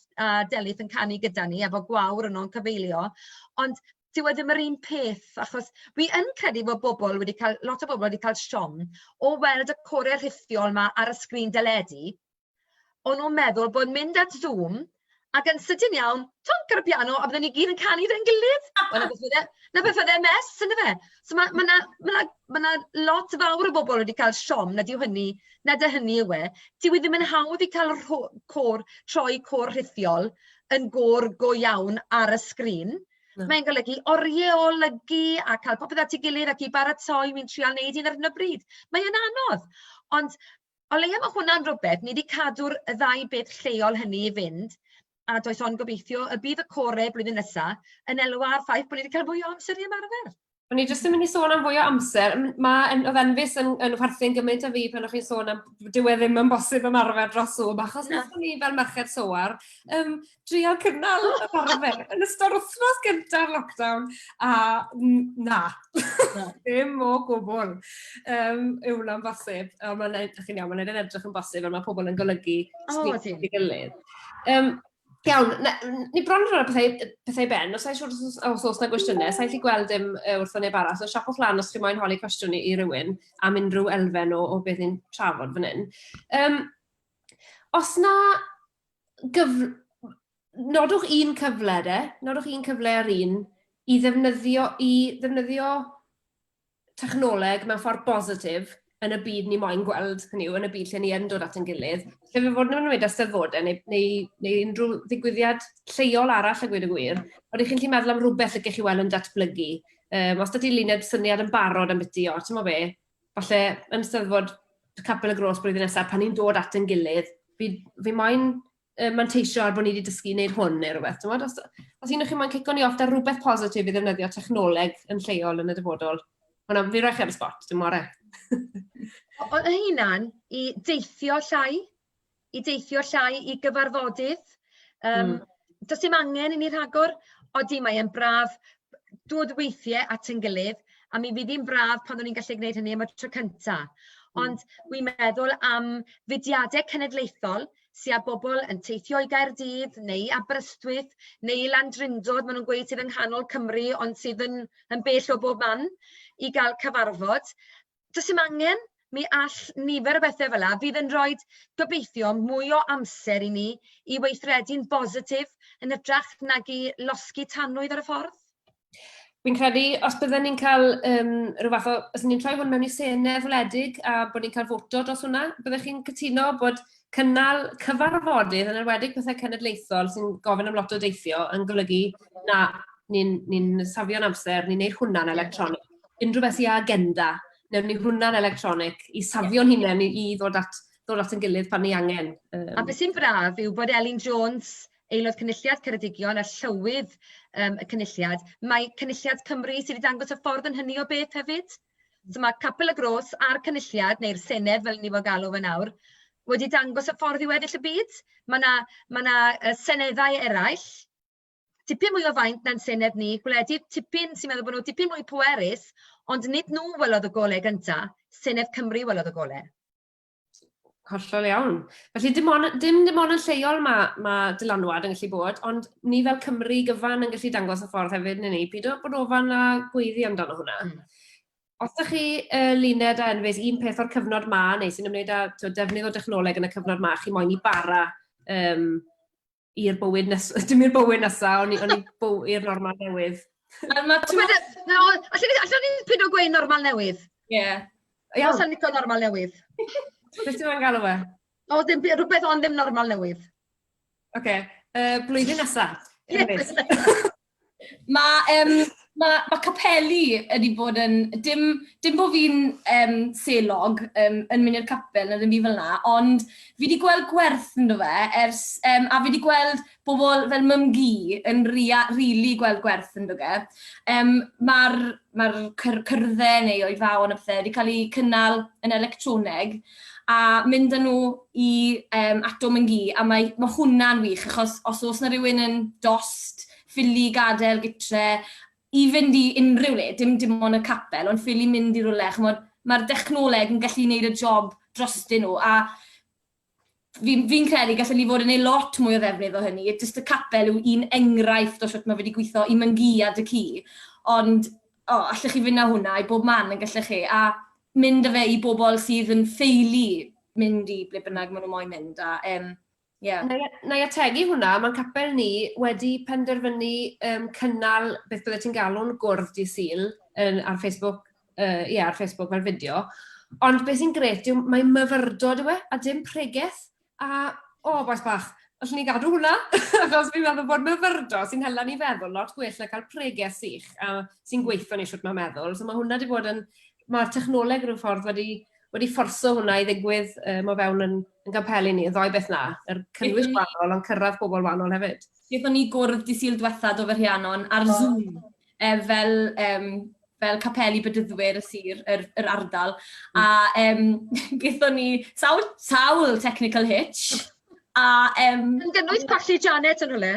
Delyth yn canu gyda ni, efo Gwawr yn o'n cyfeilio, ond dyw e ddim yr un peth, achos wi yn credu bod lot o bobl wedi cael siom o weld y corau rhithiol yma ar y sgrin deledu, o'n nhw'n meddwl bod mynd at Zoom ac yn sydyn iawn, tonc ar y piano, a byddwn ni gyd yn canu da'n gilydd. Na beth oedd MS, yna fe. So mae lot fawr o bobl wedi cael siom, na dy hynny yw e. Dyw e ddim yn hawdd i cael troi côr rhithiol yn gôr go iawn ar y sgrin. Mae'n golygu oriau o olygu a cael popeth at ei gilydd ac i baratoi, mi'n trial wneud un ar hyn o bryd. Mae'n anodd. Ond o leia mae hwnna'n rhywbeth, ni wedi cadw'r ddau beth lleol hynny i fynd, a does o'n gobeithio y bydd y corau blwyddyn nesaf yn elw ar ffaith bod ni wedi cael mwy o amser i ymarfer. O'n i jyst yn mynd i sôn am fwy o amser. Oedd Enfys yn chwerthu'n gymaint a fi pan o'ch chi'n sôn am dyw e ddim yn bosib ymarfer dros Zoom, achos wnaethon ni fel merched sowar drial cynnal ymarfer yn ystod wythnos gyntaf lockdown, a na, ddim o gwbl yw hwnna'n bosib. Mae'n edrych yn bosib, ond mae pobl yn golygu sy'n ei gilydd. Iawn, ni bron yn rhoi pethau ben, os oes na gwestiynau, sa'n lli gweld dim wrth o neb arall, so siapwch lan os chi'n moyn holi cwestiwn i rywun am unrhyw elfen o beth ni'n trafod fan hyn. Os na nodwch un cyfle nodwch un cyfle ar un i ddefnyddio technoleg mewn ffordd positif yn y byd ni moyn gweld, hynny yw, yn y byd lle ni yn dod at yn gilydd. Lle fe fod yn ymwneud â steddfodau neu unrhyw ddigwyddiad lleol arall a gweud y gwir, oeddech chi'n meddwl am rhywbeth y gech chi weld yn datblygu. Os da ti luned syniad yn barod am byti, ti'n mo fe, falle yn steddfod Capel y Gros blwyddyn nesaf, pan ni'n dod at yn gilydd, fi moyn manteisio ar bod ni wedi dysgu wneud hwn neu rhywbeth. Os un o'ch chi'n moyn cico ni off da rhywbeth positif i ddefnyddio technoleg yn lleol yn y dyfodol, fi roi chi ar y spot, dim more. O hynna'n i deithio llai i gyfarfodydd. Does dim angen i ni rhagor, odi mae e'n braf dod weithiau at yn gilydd, a mi fydd hi'n braf pan o'n i'n gallu gwneud hynny am y tro cyntaf. Ond wi'n meddwl am fudiadau cenedlaethol sy'n a bobl yn teithio i Gaerdydd neu Aberystwyth neu Landrindod, maen nhw'n gweud sydd yng nghanol Cymru ond sydd yn bell o bob man i gael cyfarfod. Does dim angen, mi all nifer o bethau fel yna fydd yn rhoi gobeithio mwy o amser i ni i weithredu'n bositif yn hytrach nag i losgu tanwydd ar y ffordd. Fi'n credu, os byddwn ni'n cael rhyw fath o, os ni'n troi hwn mewn i senedd wledig a bod ni'n cael foto dros hwnna, byddwch chi'n cytuno bod cynnal cyfarfodydd yn enwedig pethau cenedlaethol sy'n gofyn am lot o deithio yn golygu na ni'n safio'n amser, ni'n neud hwnna'n electronig. Unrhyw beth sy'n agenda, newn ni hwnna'n electronig i safio'n hunain i ddod at yn gilydd pan ni angen. A beth sy'n braf yw bod Elin Jones, aelod Cynulliad Ceredigion a llywydd y Cynulliad, mae Cynulliad Cymru sydd wedi dangos y ffordd yn hynny o beth hefyd. So mae Capel y Gros a'r Cynulliad, neu'r Senedd fel ni fod galw fe nawr, wedi dangos y ffordd i weddill y byd. Mae yna seneddau eraill, tipyn mwy o faint na'n senedd ni, gwledydd tipyn sy'n meddwl bod nhw tipyn mwy pwerus, ond nid nhw welodd y golau gyntaf, Senedd Cymru welodd y golau. Hollol iawn. Felly dim ond yn lleol mae dylanwad yn gallu bod, ond ni fel Cymru gyfan yn gallu dangos y ffordd hefyd yn ni. Pido bod ofan a gweiddi amdano hwnna. Os ydych chi luned a enfys un peth o'r cyfnod ma, neu sy'n ymwneud â defnydd o dechnoleg yn y cyfnod ma, chi moyn i bara i'r bywyd nesaf, dim i'r bywyd nesaf, ond i'r normal newydd. Allan ni'n pyn o gweud normal newydd? Ie. Os allan ni'n normal newydd? Beth ti'n galw fe? O, rhywbeth ond ddim normal newydd. Oce, blwyddyn nesaf. Mae capeli wedi bod yn, dim bod fi'n selog yn mynd i'r capel na ddim fi fel yna, ond fi wedi gweld gwerth yn dod fe, a fi wedi gweld bobl fel mymgu yn rili gweld gwerth yn dod fe. Mae'r cyrddau neu o'i fawn y pethau wedi cael eu cynnal yn electroneg, a mynd â nhw i ato myngu, a mae hwnna'n wych, achos os oes yna rhywun yn dost, ffili gadael gytre, i fynd i unrhyw le, dim ond y capel, ond ffili mynd i rywle, mae'r dechnoleg yn gallu gwneud y job drostyn nhw, a fi'n credu gallwn ni fod yn ei lot mwy o ddefnydd o hynny, jyst y capel yw un enghraifft o sut mae wedi gweithio i myngu a dy ci, ond allech chi fynd â hwnna i bob man yn gallech chi, a mynd â fe i bobl sydd yn ffeili mynd i ble bynnag maen nhw moyn mynd. Na i ategu hwnna, mae'n capel ni wedi penderfynu cynnal beth byddai ti'n galw'n gwrdd di Sul ar Facebook, ar Facebook fel fideo. Ond beth sy'n gret yw mae myfyrdod yw a dim pregaeth. A, boes bach, allwn ni gadw hwnna, achos fi'n meddwl bod myfyrdod sy'n hela ni feddwl lot gwell na cael pregaeth sych, a sy'n gweithio ni siwt mae'n meddwl. So mae hwnna wedi bod yn, mae'r technoleg rhyw ffordd wedi fforso hwnna i ddigwydd o fewn yn gampelu ni, y ddoi beth na, yr cynnwys wahanol, ond cyrraedd pobl wahanol hefyd. Gaethon ni gwrdd di Sul diwethaf o Ferhianon ar Zoom, fel capeli bydyddwyr y sir, yr ardal, a gaethon ni sawl technical hitch, a... Yn gynnwys colli Janet yn hwle?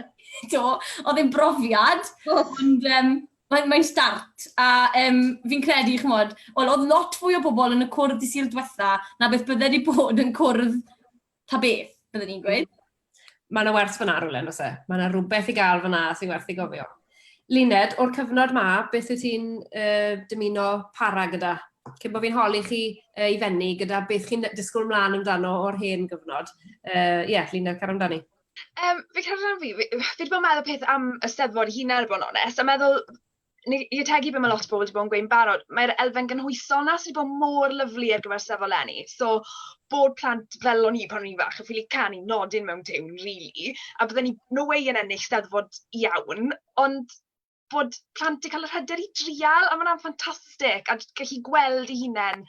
Do, oedd e'n brofiad, ond... Mae'n start, a fi'n credu, chmod, oedd lot fwy o bobl yn y cwrdd di Sul diwetha na beth bydde wedi bod yn cwrdd ta beth, bydde ni'n gweud. Mae yna werth fyna rhywle, nos e. Mae yna rhywbeth i gael fyna sy'n werth i gofio. Luned, o'r cyfnod ma, beth wyt ti'n dymuno para gyda? Cyn bod fi'n holi chi i fenni gyda beth chi'n disgwyl mlaen amdano o'r hen gyfnod. Luned, car amdani. Fi credu rhan fi wedi bod yn meddwl peth am y Steddfod ei hunan, er bod yn onest, a meddwl, i ategu beth mae lot o bobl wedi bod yn gweud barod, mae'r elfen gynhwysol na sydd wedi bod mor lyflu ar gyfer Steddfod leni. So, bod plant fel o'n i pan o'n i'n fach, yn ffili canu nodyn mewn tiwn, really, a bydden ni no way yn ennill Steddfod iawn, ond bod plant wedi cael yr hyder i drial, a mae'n ffantastig, a gallu gweld ei hunain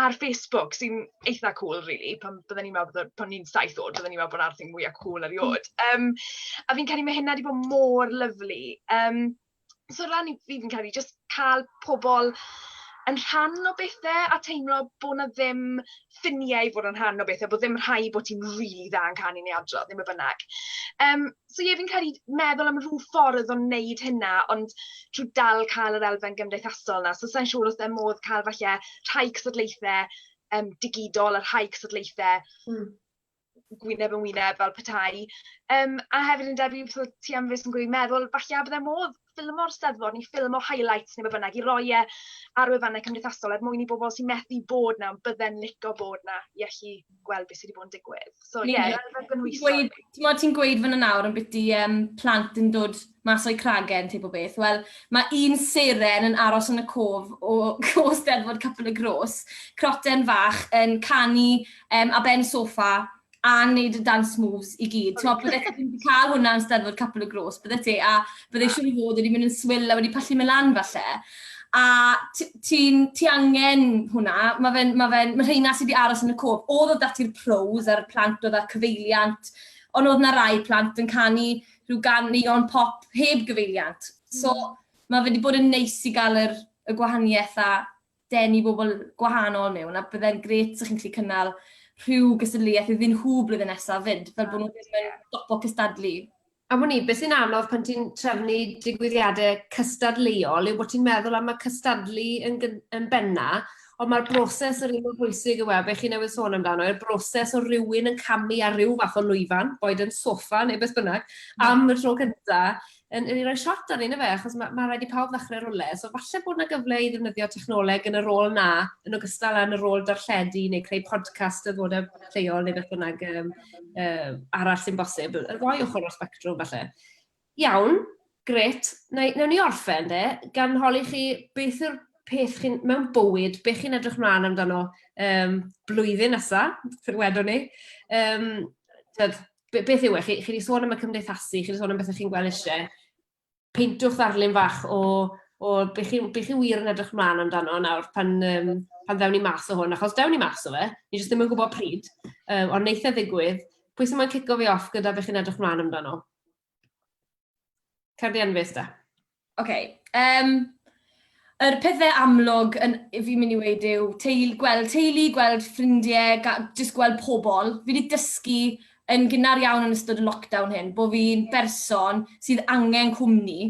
ar Facebook, sy'n eitha cool, really, pan bydden ni'n meddwl, pan ni'n 7 oed, bydden ni'n meddwl bod na'r thing mwyaf cool eriod. A fi'n credu mae hynna wedi bod mor lyflu. So rhan i fi'n credu, just cael pobl yn rhan o bethau a teimlo bod na ddim ffiniau i fod yn rhan o bethau, bod ddim rhai bod ti'n really dda yn canu neu adrodd, ddim y bynnag. So fi'n credu meddwl am rhyw ffordd o wneud hynna, ond trwy dal cael yr elfen gymdeithasol na. So sa'n siŵr os ddim modd cael falle rhai cystadlaethau digidol a rhai cystadlaethau gwyneb yn wyneb fel petai. A hefyd yn debyg ti am fes yn gweud meddwl, falle bydde modd ffilm o'r Steddfod, neu ffilm o highlights neu bynnag, i roi ar wefannau cymdeithasol, mwyn i bobl sy'n methu bod na, bydde'n licio bod na, i allu gweld beth sydd wedi bod yn digwydd. So, Ti'n gweud fan y nawr yn byti plant yn dod mas o'i cragen, teip o beth. Wel, mae un seren yn aros yn y cof o Steddfod Capel y Gros, croten fach yn canu a ben soffa, a wneud y dance moves i gyd. Bydde ti wedi cael hwnna yn Steddfod Capel y Gros, bydde ti, a bydde siwr i fod wedi mynd yn swyl a wedi pallu mewn falle. A ti angen hwnna, mae rheina sydd wedi aros yn y cof. Oedd dati'r pros ar plant, oedd ar cyfeiliant, ond oedd na rai plant yn canu rhyw ganion pop heb gyfeiliant. So, mae wedi bod yn neis i gael y gwahaniaeth a denu bobl gwahanol mewn, a bydde'n gret sy'ch chi'n gallu cynnal rhyw gystadleuaeth iddyn nhw blwyddyn nesaf fyd, fel bod nhw ddim yn stopo cystadlu. A mwyn i, beth sy'n anodd pan ti'n trefnu digwyddiadau cystadleuol yw bod ti'n meddwl am y cystadlu yn benna, ond mae'r broses yr un o'r bwysig yw beth chi'n newydd sôn amdano, yw'r broses o rywun yn camu ar ryw fath o lwyfan, boed yn soffa neu beth bynnag, am y tro cyntaf, yn rhoi shot ar un o fe, achos mae rhaid i pawb ddechrau rwle. So falle bod yna gyfle i ddefnyddio technoleg yn y rôl na, yn ogystal â'n y rôl darlledu neu creu podcast y ddod y lleol neu beth bynnag arall sy'n bosib. Y ddoi ochr o'r spectrwm falle. Iawn, gret. Nawn ni orffen gan holi chi beth yw'r peth chi'n mewn bywyd, beth chi'n edrych mlaen amdano blwyddyn nesaf, wedwn ni. Beth yw chi wedi sôn am y cymdeithasu, chi wedi sôn am beth chi'n gweld eisiau. Peintwch ddarlun fach o beth chi wir yn edrych mlaen amdano nawr pan ddewn ni mas o hwn. Achos dewn ni mas o fe, ni jyst ddim yn gwybod pryd, ond neitha ddigwydd. Pwy sy'n mae'n cico fi off gyda beth chi'n edrych mlaen amdano? Cerdi Enfys da. Oce. Yr pethau amlwg fi'n mynd i weid yw gweld teulu, gweld ffrindiau, jyst gweld pobl. Fi wedi dysgu yn gynnar iawn yn ystod y lockdown hyn, bod fi'n berson sydd angen cwmni.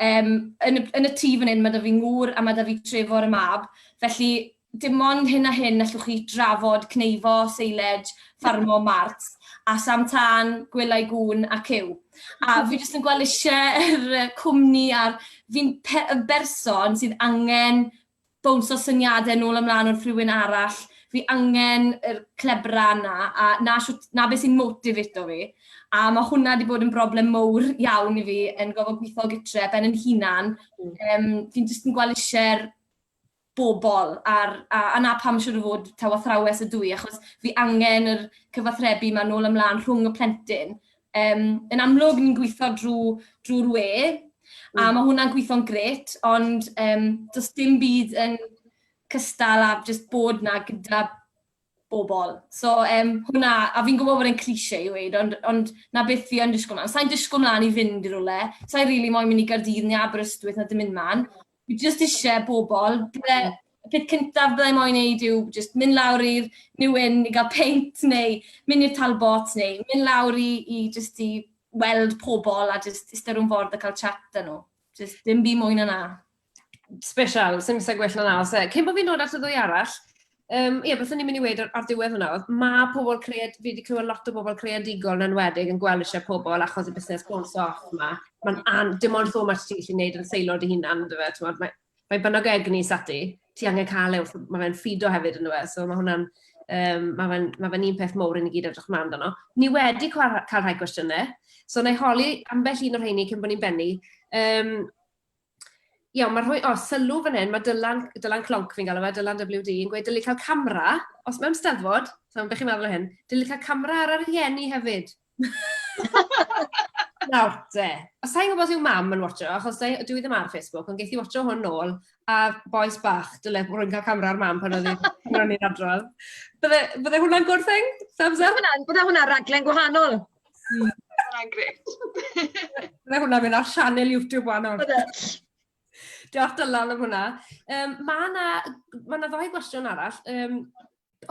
Yn y tŷ fan hyn, mae da fi ngŵr a mae da fi trefor y mab. Felly, dim ond hyn a hyn allwch chi drafod cneifo, seiled, ffarmo, mart, a samtan, gwylau gŵn a cyw. A fi jyst yn gweld eisiau'r cwmni a'r fi'n berson sydd angen bowns o syniadau nôl ymlaen o'r rhywun arall. Fi angen y clebra yna, a na beth sy'n motivato fi. A mae hwnna wedi bod yn broblem mowr iawn i fi yn gofod gweithio gytre, ben yn hunan. Fi'n jyst yn gweld eisiau'r bobl, a na pam siwr o fod taw athrawes y dwy, achos fi angen yr cyfathrebu yma nôl ymlaen rhwng y plentyn. Yn amlwg ni'n gweithio drwy'r we, a mae hwnna'n gweithio'n gret, ond does dim byd yn cystal a just bod na gyda bobl. So hwnna, a fi'n gwybod bod e'n cliché i weid, ond na beth fi yn disgwyl mlaen. Sa'n disgwyl mlaen i fynd i rwle, sa'n rili moyn mynd i Gaerdydd neu Aberystwyth na dim mynd man. Fi just eisiau bobl. Y peth cyntaf byddai moyn neud yw just mynd lawr i'r New Inn i gael paint, neu mynd i'r Talbot, neu mynd lawr i weld pobl a just eistedd rhwng ffordd a cael chat â nhw. Just dim byd mwy na na. Special, sy'n mysau gwell na nawr. Cyn bod fi'n dod at y ddwy arall, beth o'n i'n mynd i weid ar diwedd hwnna, mae pobl fi wedi clywed lot o bobl creadigol yn enwedig yn gweld eisiau pobl achos y busnes bounce off yma. Dim ond so much ti'n gallu gwneud yn seilod i hunan, mae bynog egni sati, ti angen cael mae fe'n ffido hefyd yn dweud, so mae hwnna'n Mae fe'n un peth mowr i ni gyd edrych mlaen amdano. Ni wedi cael rhai gwestiynau, so na i holi ambell un o'r rheini cyn bod ni'n benni. Iawn, mae rhoi, sylw fan hyn, mae Dylan Clonc fi'n gael fe, Dylan WD, yn gweud dylu cael camera, os mewn steddfod, so beth chi'n meddwl o hyn, dylu cael camera ar yr rhieni hefyd. Nawr, te. Os sa'n gwybod yw mam yn watcho, achos dwi ddim ar Facebook, ond geith i watcho hwn nôl, a boes bach, dyle rwy'n cael camera ar mam pan oedd ni'n adrodd. Bydde hwnna'n good thing? Thumbs up? Bydde hwnna'n raglen gwahanol. Hwnna'n gret. Bydde hwnna'n mynd ar sianel YouTube wahanol. Diolch Dylan am hwnna. Mae yna ddoi gwestiwn arall.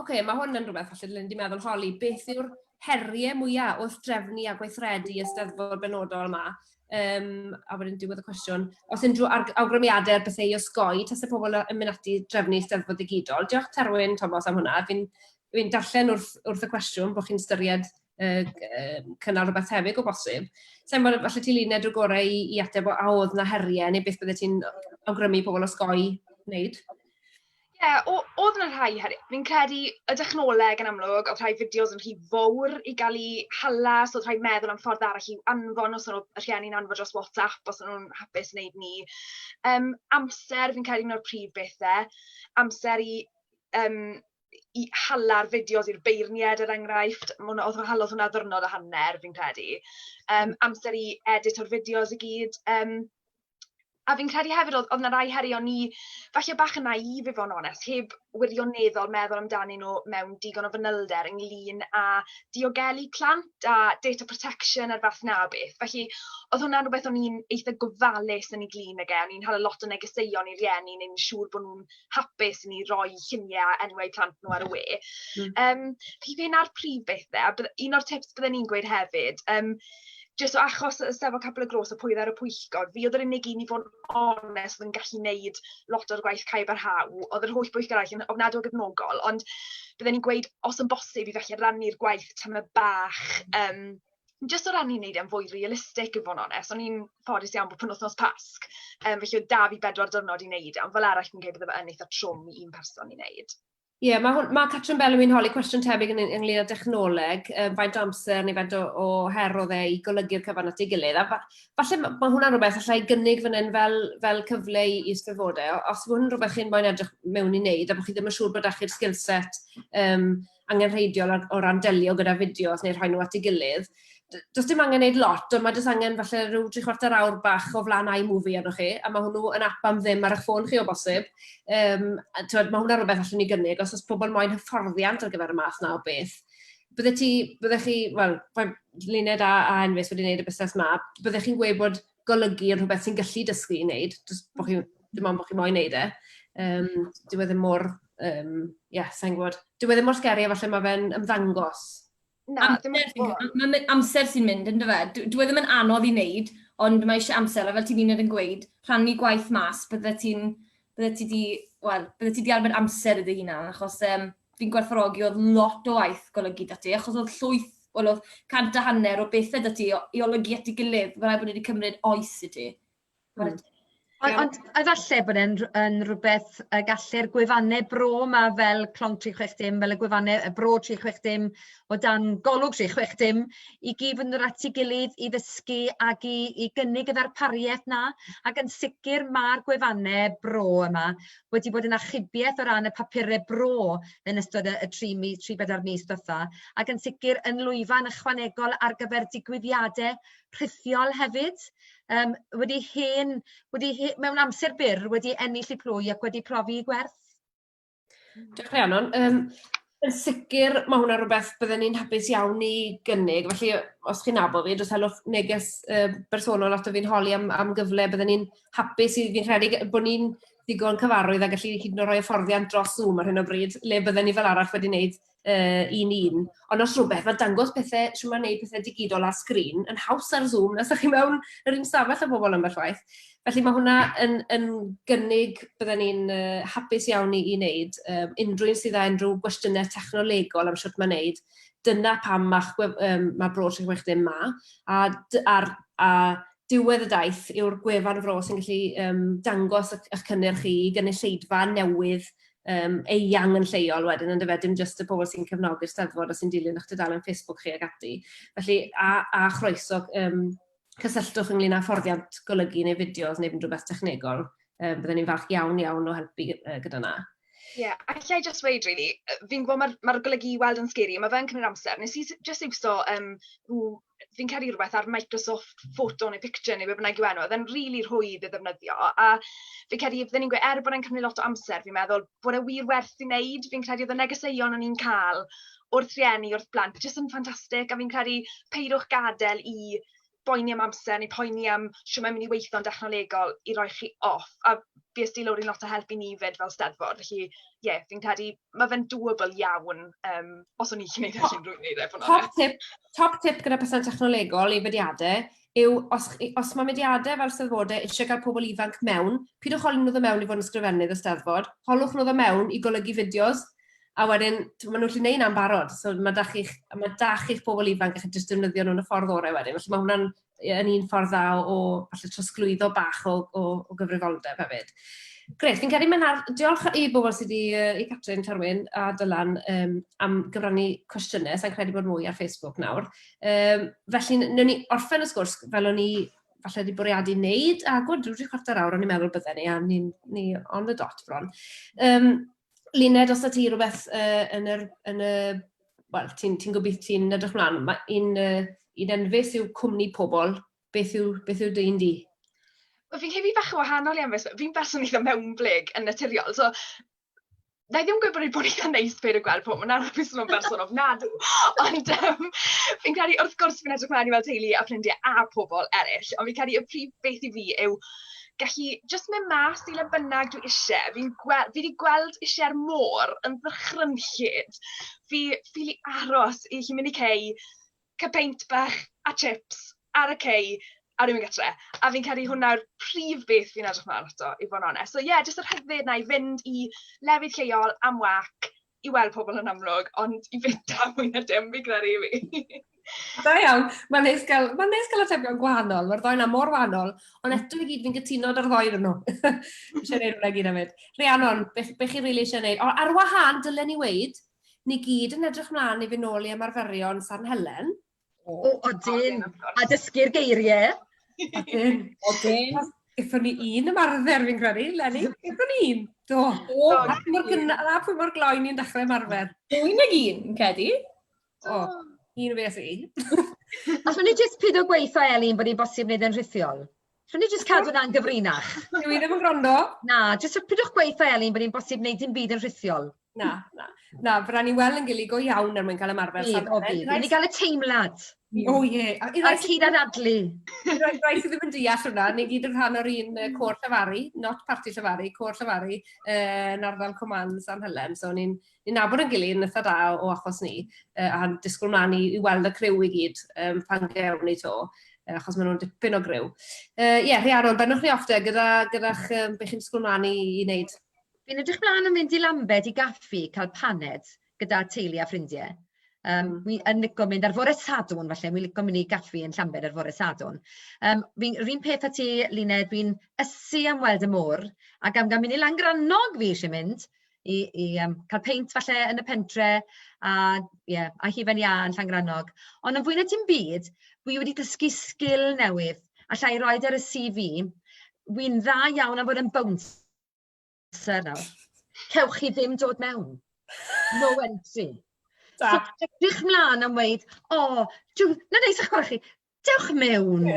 Oce, mae hwn yn rhywbeth falle dylen di meddwl holi. Beth yw'r heriau mwyaf wrth drefnu a gweithredu Eisteddfod benodol yma? A wedyn diwedd y cwestiwn. Os unrhyw awgrymiadau bethau osgoi, tas y pobl yn mynd ati drefnu Eisteddfod digidol. Diolch Terwyn Thomas am hwnna. Fi'n darllen wrth y cwestiwn bod chi'n styried cynnal rhywbeth tebyg o bosib. Sa'n bod falle ti luned drwy gorau i ateb a oedd na heriau, neu beth bydde ti'n awgrymu pobl osgoi wneud? Ie, oedd yna rhai heriau. Fi'n credu y dechnoleg yn amlwg, oedd rhai fideos yn rhy fawr i gael ei halas, oedd rhai meddwl am ffordd arall i anfon os nhw'n rhieni'n anfon dros WhatsApp, os nhw'n hapus wneud ni. Amser, fi'n credu un o'r prif bethau, amser i hala'r fideos i'r beirniad er enghraifft, oedd hwnna ddwrnod a hanner fi'n credu. Amser i edit o'r fideos i gyd. A fi'n credu hefyd oedd yna rai heri o'n i falle bach yn naif i fod yn onest, heb wirioneddol meddwl amdanyn nhw mewn digon o fanylder ynglyn a diogelu plant a data protection a'r fath na beth. Felly, oedd hwnna'n rhywbeth o'n i'n eitha gofalus yn ei glin ag o'n i'n hala lot o negeseuon i'r rhieni, neu'n siŵr bod nhw'n hapus i ni roi lluniau a enwau plant nhw ar y we. Fi fe'n ar prif bethau, un o'r tips byddwn ni'n gweud hefyd, jyst o achos y Steddfod Capel y Gros a pwydd ar y pwyllgor, fi oedd yr unig un i fod yn onest oedd yn gallu gwneud lot o'r gwaith caib ar haw. Oedd yr holl bwyllgor arall yn ofnadwy o gefnogol, ond bydden ni'n gweud, os yn bosib i felly rannu'r gwaith tyma bach, jyst o rannu wneud e'n fwy realistig i fod yn onest. O'n i'n ffodus iawn bod penwythnos Pasg, felly oedd 2 fi 4 diwrnod i wneud, ond fel arall fi'n credu bydde fe yn eitha trwm i un person i wneud. Ie, mae Catrin Belwyn holi cwestiwn tebyg ynglyn â dechnoleg, faint o amser neu faint o her oedd e i golygu'r cyfan at ei gilydd. A falle mae hwnna'n rhywbeth allai gynnig fan hyn fel cyfle i eisteddfodau. Os yw hwnna'n rhywbeth chi'n boi'n edrych mewn i wneud, a bod chi ddim yn siŵr bod eich skillset angenrheidiol o ran delio gyda fideos neu rhoi nhw at ei gilydd, does dim angen wneud lot, ond mae jyst angen falle rhyw 3/4 awr bach o flaen iMovie arnoch chi, a mae hwnnw yn app am ddim ar eich ffôn chi o bosib. Mae hwnna'n rhywbeth allwn ni gynnig, os oes pobl moyn hyfforddiant ar gyfer y math na o beth. Byddech chi, wel, Luned a Enfys wedi gwneud y busnes ma, byddech chi'n gweud bod golygu yn rhywbeth sy'n gallu dysgu i wneud, dim ond bod chi moyn wneud e. Dyw e ddim mor, sa'n gwybod, dyw e ddim mor sgeri a falle mae fe'n ymddangos. Mae amser sy'n mynd, ynddo fe. Dwi ddim yn anodd i wneud, ond mae eisiau amser, a fel ti'n un yn gweud, rhannu gwaith mas, bydde ti di arbed amser ydy hynna, achos fi'n gwerthfawrogi oedd lot o waith golygu dati, achos oedd llwyth, oedd 100 o bethau dati i olygu at ei gilydd, fel bod wedi cymryd oes i ti. Ond efallai bod e'n rhywbeth gallu'r gwefannau bro yma fel Clonc 360, fel y gwefannau bro 360 o dan golwg 360 i gyd fynd at ei gilydd i ddysgu ac i gynnig y ddarpariaeth na. Ac yn sicr mae'r gwefannau bro yma wedi bod yn achubiaeth o ran y papurau bro yn ystod y 3-4 mis diwetha. Ac yn sicr yn lwyfan ychwanegol ar gyfer digwyddiadau rhithiol hefyd. Mewn amser byr wedi ennill eu plwy ac wedi profi i gwerth. Diolch Rhiannon. Yn sicr, mae hwnna rhywbeth byddwn ni'n hapus iawn i gynnig. Felly, os chi'n nabod fi, dos helwch neges bersonol at o fi'n holi am gyfle, byddwn ni'n hapus i fi'n credu bod ni'n ddigon cyfarwydd a gallu hyd yn oed rhoi hyfforddiant dros Zoom ar hyn o bryd, le byddwn ni fel arall wedi wneud un. Ond os rhywbeth, mae dangos pethau, sy'n mae'n gwneud pethau digidol ar sgrin, yn haws ar Zoom, nes ydych chi mewn yr un stafell o bobl yn bellwaith. Felly mae hwnna yn gynnig byddwn ni'n hapus iawn i wneud. Unrhyw sydd â unrhyw gwestiynau technolegol am sut mae'n wneud, dyna pam mae Bro 360 ma. A diwedd y daith yw'r gwefan Fro sy'n gallu dangos eich cynnyrch chi i gynulleidfa newydd eang yn lleol wedyn, yn dyfed, dim jyst y bobl sy'n cefnogi'r Steddfod a sy'n dilyn eich dudalen Facebook chi ag ati. Felly, a chroeso cysylltwch ynglyn â fforddiant golygu neu fideos neu rhywbeth technegol. Byddwn ni'n falch iawn o helpu gyda na. Ie, allai just weid, really, fi'n gwybod mae'r golygu i weld yn sgeri, mae fe'n cymryd amser. Nes I just iwso, fi'n cael rhywbeth ar Microsoft Photo neu Picture neu be bynnag yw enw, oedd e'n rili rhwydd i ddefnyddio. A fi'n credu, fydden ni'n gweud, bod e'n cymryd lot o amser, fi'n meddwl bod e wir werth i wneud. Fi'n credu oedd y negeseuon o'n i'n cael wrth rieni, wrth blant, jyst yn ffantastig. A fi'n credu peidwch gadael i boeni am amser neu poeni am siw mae'n mynd i weithio'n dechnolegol i roi chi off. A fi ysdi lawr i lot o helpu ni fyd fel Steddfod. Felly, fi'n credu, mae fe'n doable iawn os o'n i'n gwneud allan rwy'n gwneud e. Top tip gyda person technolegol i fediadau yw, os mae mediadau fel Steddfodau eisiau cael pobl ifanc mewn, pidwch holi nhw ddod mewn i fod yn ysgrifennydd y Steddfod, holwch nhw ddod mewn i golygu fideos, a wedyn, maen nhw'n lli neud na'n barod, so mae dach chi'ch pobl ifanc eich jyst defnyddio nhw'n y ffordd orau wedyn. Felly mae hwnna'n yn un ffordd dda o falle trosglwyddo bach o gyfrifoldeb hefyd. Gret, fi'n credu diolch i bobl sydd i Catrin Tarwyn a Dylan am gyfrannu cwestiynau, sa'n credu bod mwy ar Facebook nawr. Felly, newn ni orffen y sgwrs fel o'n ni falle wedi bwriadu wneud, a gwrdd rwy'n chwarter awr o'n i'n meddwl bydden ni, a ni on the dot bron. Luned, os ydy rhywbeth wel, ti'n gobeithio ti'n edrych mlaen, un enfus yw cwmni pobl, beth yw dyn di? Fi'n credu bach o wahanol iawn, fi'n berson eitha mewnblyg yn naturiol, so na i ddim gwybod bod eitha neis peid o gweld pobl, mae'n arfer yn berson ofnadw, ond fi'n credu wrth gwrs fi'n edrych mlaen i fel teulu a ffrindiau a pobl eraill, ond fi'n credu y prif beth i fi yw gallu just mynd mas i le bynnag dwi eisiau. Fi wedi gweld eisiau'r môr yn ddychrynllyd. Fi li aros i chi mynd i cei, cael peint bach a chips ar y cei a rhywun gytre. A fi'n credu hwnna'r prif beth fi'n edrych mlaen ato, i fod yn onest. So just yr hyfyd na i fynd i lefydd lleol am wac, i weld pobl yn amlwg, ond i fynd am mwy na dim, fi'n credu i fi. Da iawn, mae'n neis gael atebion gwahanol, mae'r ddoi na mor wahanol, ond eto i gyd fi'n gytuno ar ddoi nhw. Eisiau gwneud hwnna gyd am hyd. Rhiannon, beth chi rili eisiau gwneud? Ar wahân, dylen ni weid, ni gyd yn edrych mlaen i fynd nôl i ymarferion San Helen. Odyn, a dysgu'r geiriau. Odyn. Eithon ni un ymarfer fi'n credu, Lenny. Eithon ni un. Do. A pwy mor gloi ni'n dechrau ymarfer. Dwi'n ag un, credu. Un beth i. Allwn ni jyst pyd o gweithio Elin bod ni'n bosib wneud yn rhithiol? Allwn ni jyst cadw na'n gyfrinach? Dwi ddim yn gwrando. Na, jyst pydwch gweithio Elin bod ni'n bosib wneud dim byd yn rhithiol. Na, fydda ni weld yn gilydd go iawn er mwyn cael ymarfer. Bydd, ni gael y teimlad. O ie. A cyd ar adlu. Rai sydd ddim yn deall hwnna, ni gyd yn rhan o'r un côr llefaru, not parti llefaru, côr llefaru, yn ardal Coman San Helen. So ni'n nabod yn gilydd yn eitha da o achos ni, a disgwyl mlaen i weld y criw i gyd pan gewn ni to, achos maen nhw'n dipyn o griw. Rhiannon, bennwch ni ofte gyda'ch beth chi'n disgwyl mlaen i wneud? Fi'n edrych mlaen yn mynd i Lambed i gaffi, cael paned gyda teulu a ffrindiau. Yn licio mynd ar fore Sadwn, falle, mi'n licio mynd i gaffi yn Lambed ar fore Sadwn. Rwy'n peth a ti, Luned, dwi'n ysu am weld y môr, ac am mynd i Langrannog fi eisiau mynd, i cael peint falle yn y pentre, a hifen ia yn Llangrannog. Ond yn fwy na dim byd, wi wedi dysgu sgil newydd, a llai roed ar y CV, wy'n dda iawn am bod yn bouncer nawr. Cewch chi ddim dod mewn. No entry. So, edrych mlaen am weid, na neis eich gwrdd chi, dewch mewn.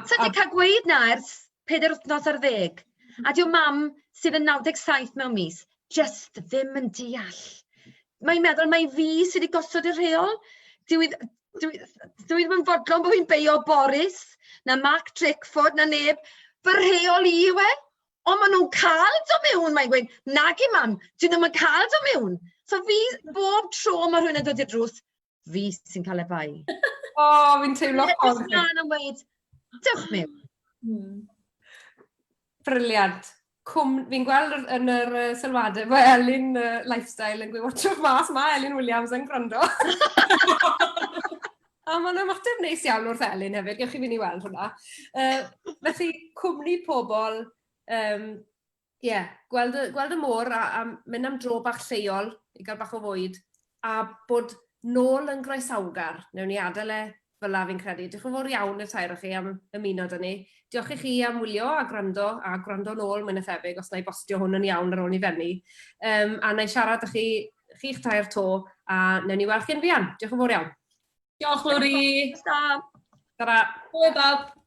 So, ni'n cael gweud na ers 4 wythnos ar 10. A diw mam sydd yn 97 mewn mis, just ddim yn deall. Mae'n meddwl mai fi sydd wedi gosod y rheol. Dwi ddim yn fodlon bod fi'n beio Boris, na Mark Drakeford, na neb. Fy rheol i yw e. Ond maen nhw'n cael do mewn, mae'n gweud, nag i mam, dwi ddim yn cael do mewn. So fi, bob tro mae rhywun yn dod i'r drws, fi sy'n cael e bai. Fi'n teimlo ffordd. Edrych mlaen am weid, dewch mewn. Briliant. Fi'n gweld yn yr sylwadau fo Elin Lifestyle yn gweud, watchwch mas, mae Elin Williams yn gwrando. A mae'n ymateb neis iawn wrth Elin hefyd, gewch chi fynd i weld hwnna. Felly, cwmni pobl gweld y môr a mynd am dro bach lleol i gael bach o fwyd, a bod nôl yn groesawgar, newn ni adael fel fi'n credu. Diolch yn fawr iawn y tair o chi am ymuno dyn ni. Diolch i chi am wylio a gwrando nôl mynd y thebyg os na i bostio hwn yn iawn ar ôl i fenni. A na i siarad â chi'ch tair to, a newn ni weld chi'n fuan. Diolch yn fawr iawn. Diolch, Lwri. Stop. Tara. Hwyl, bawb.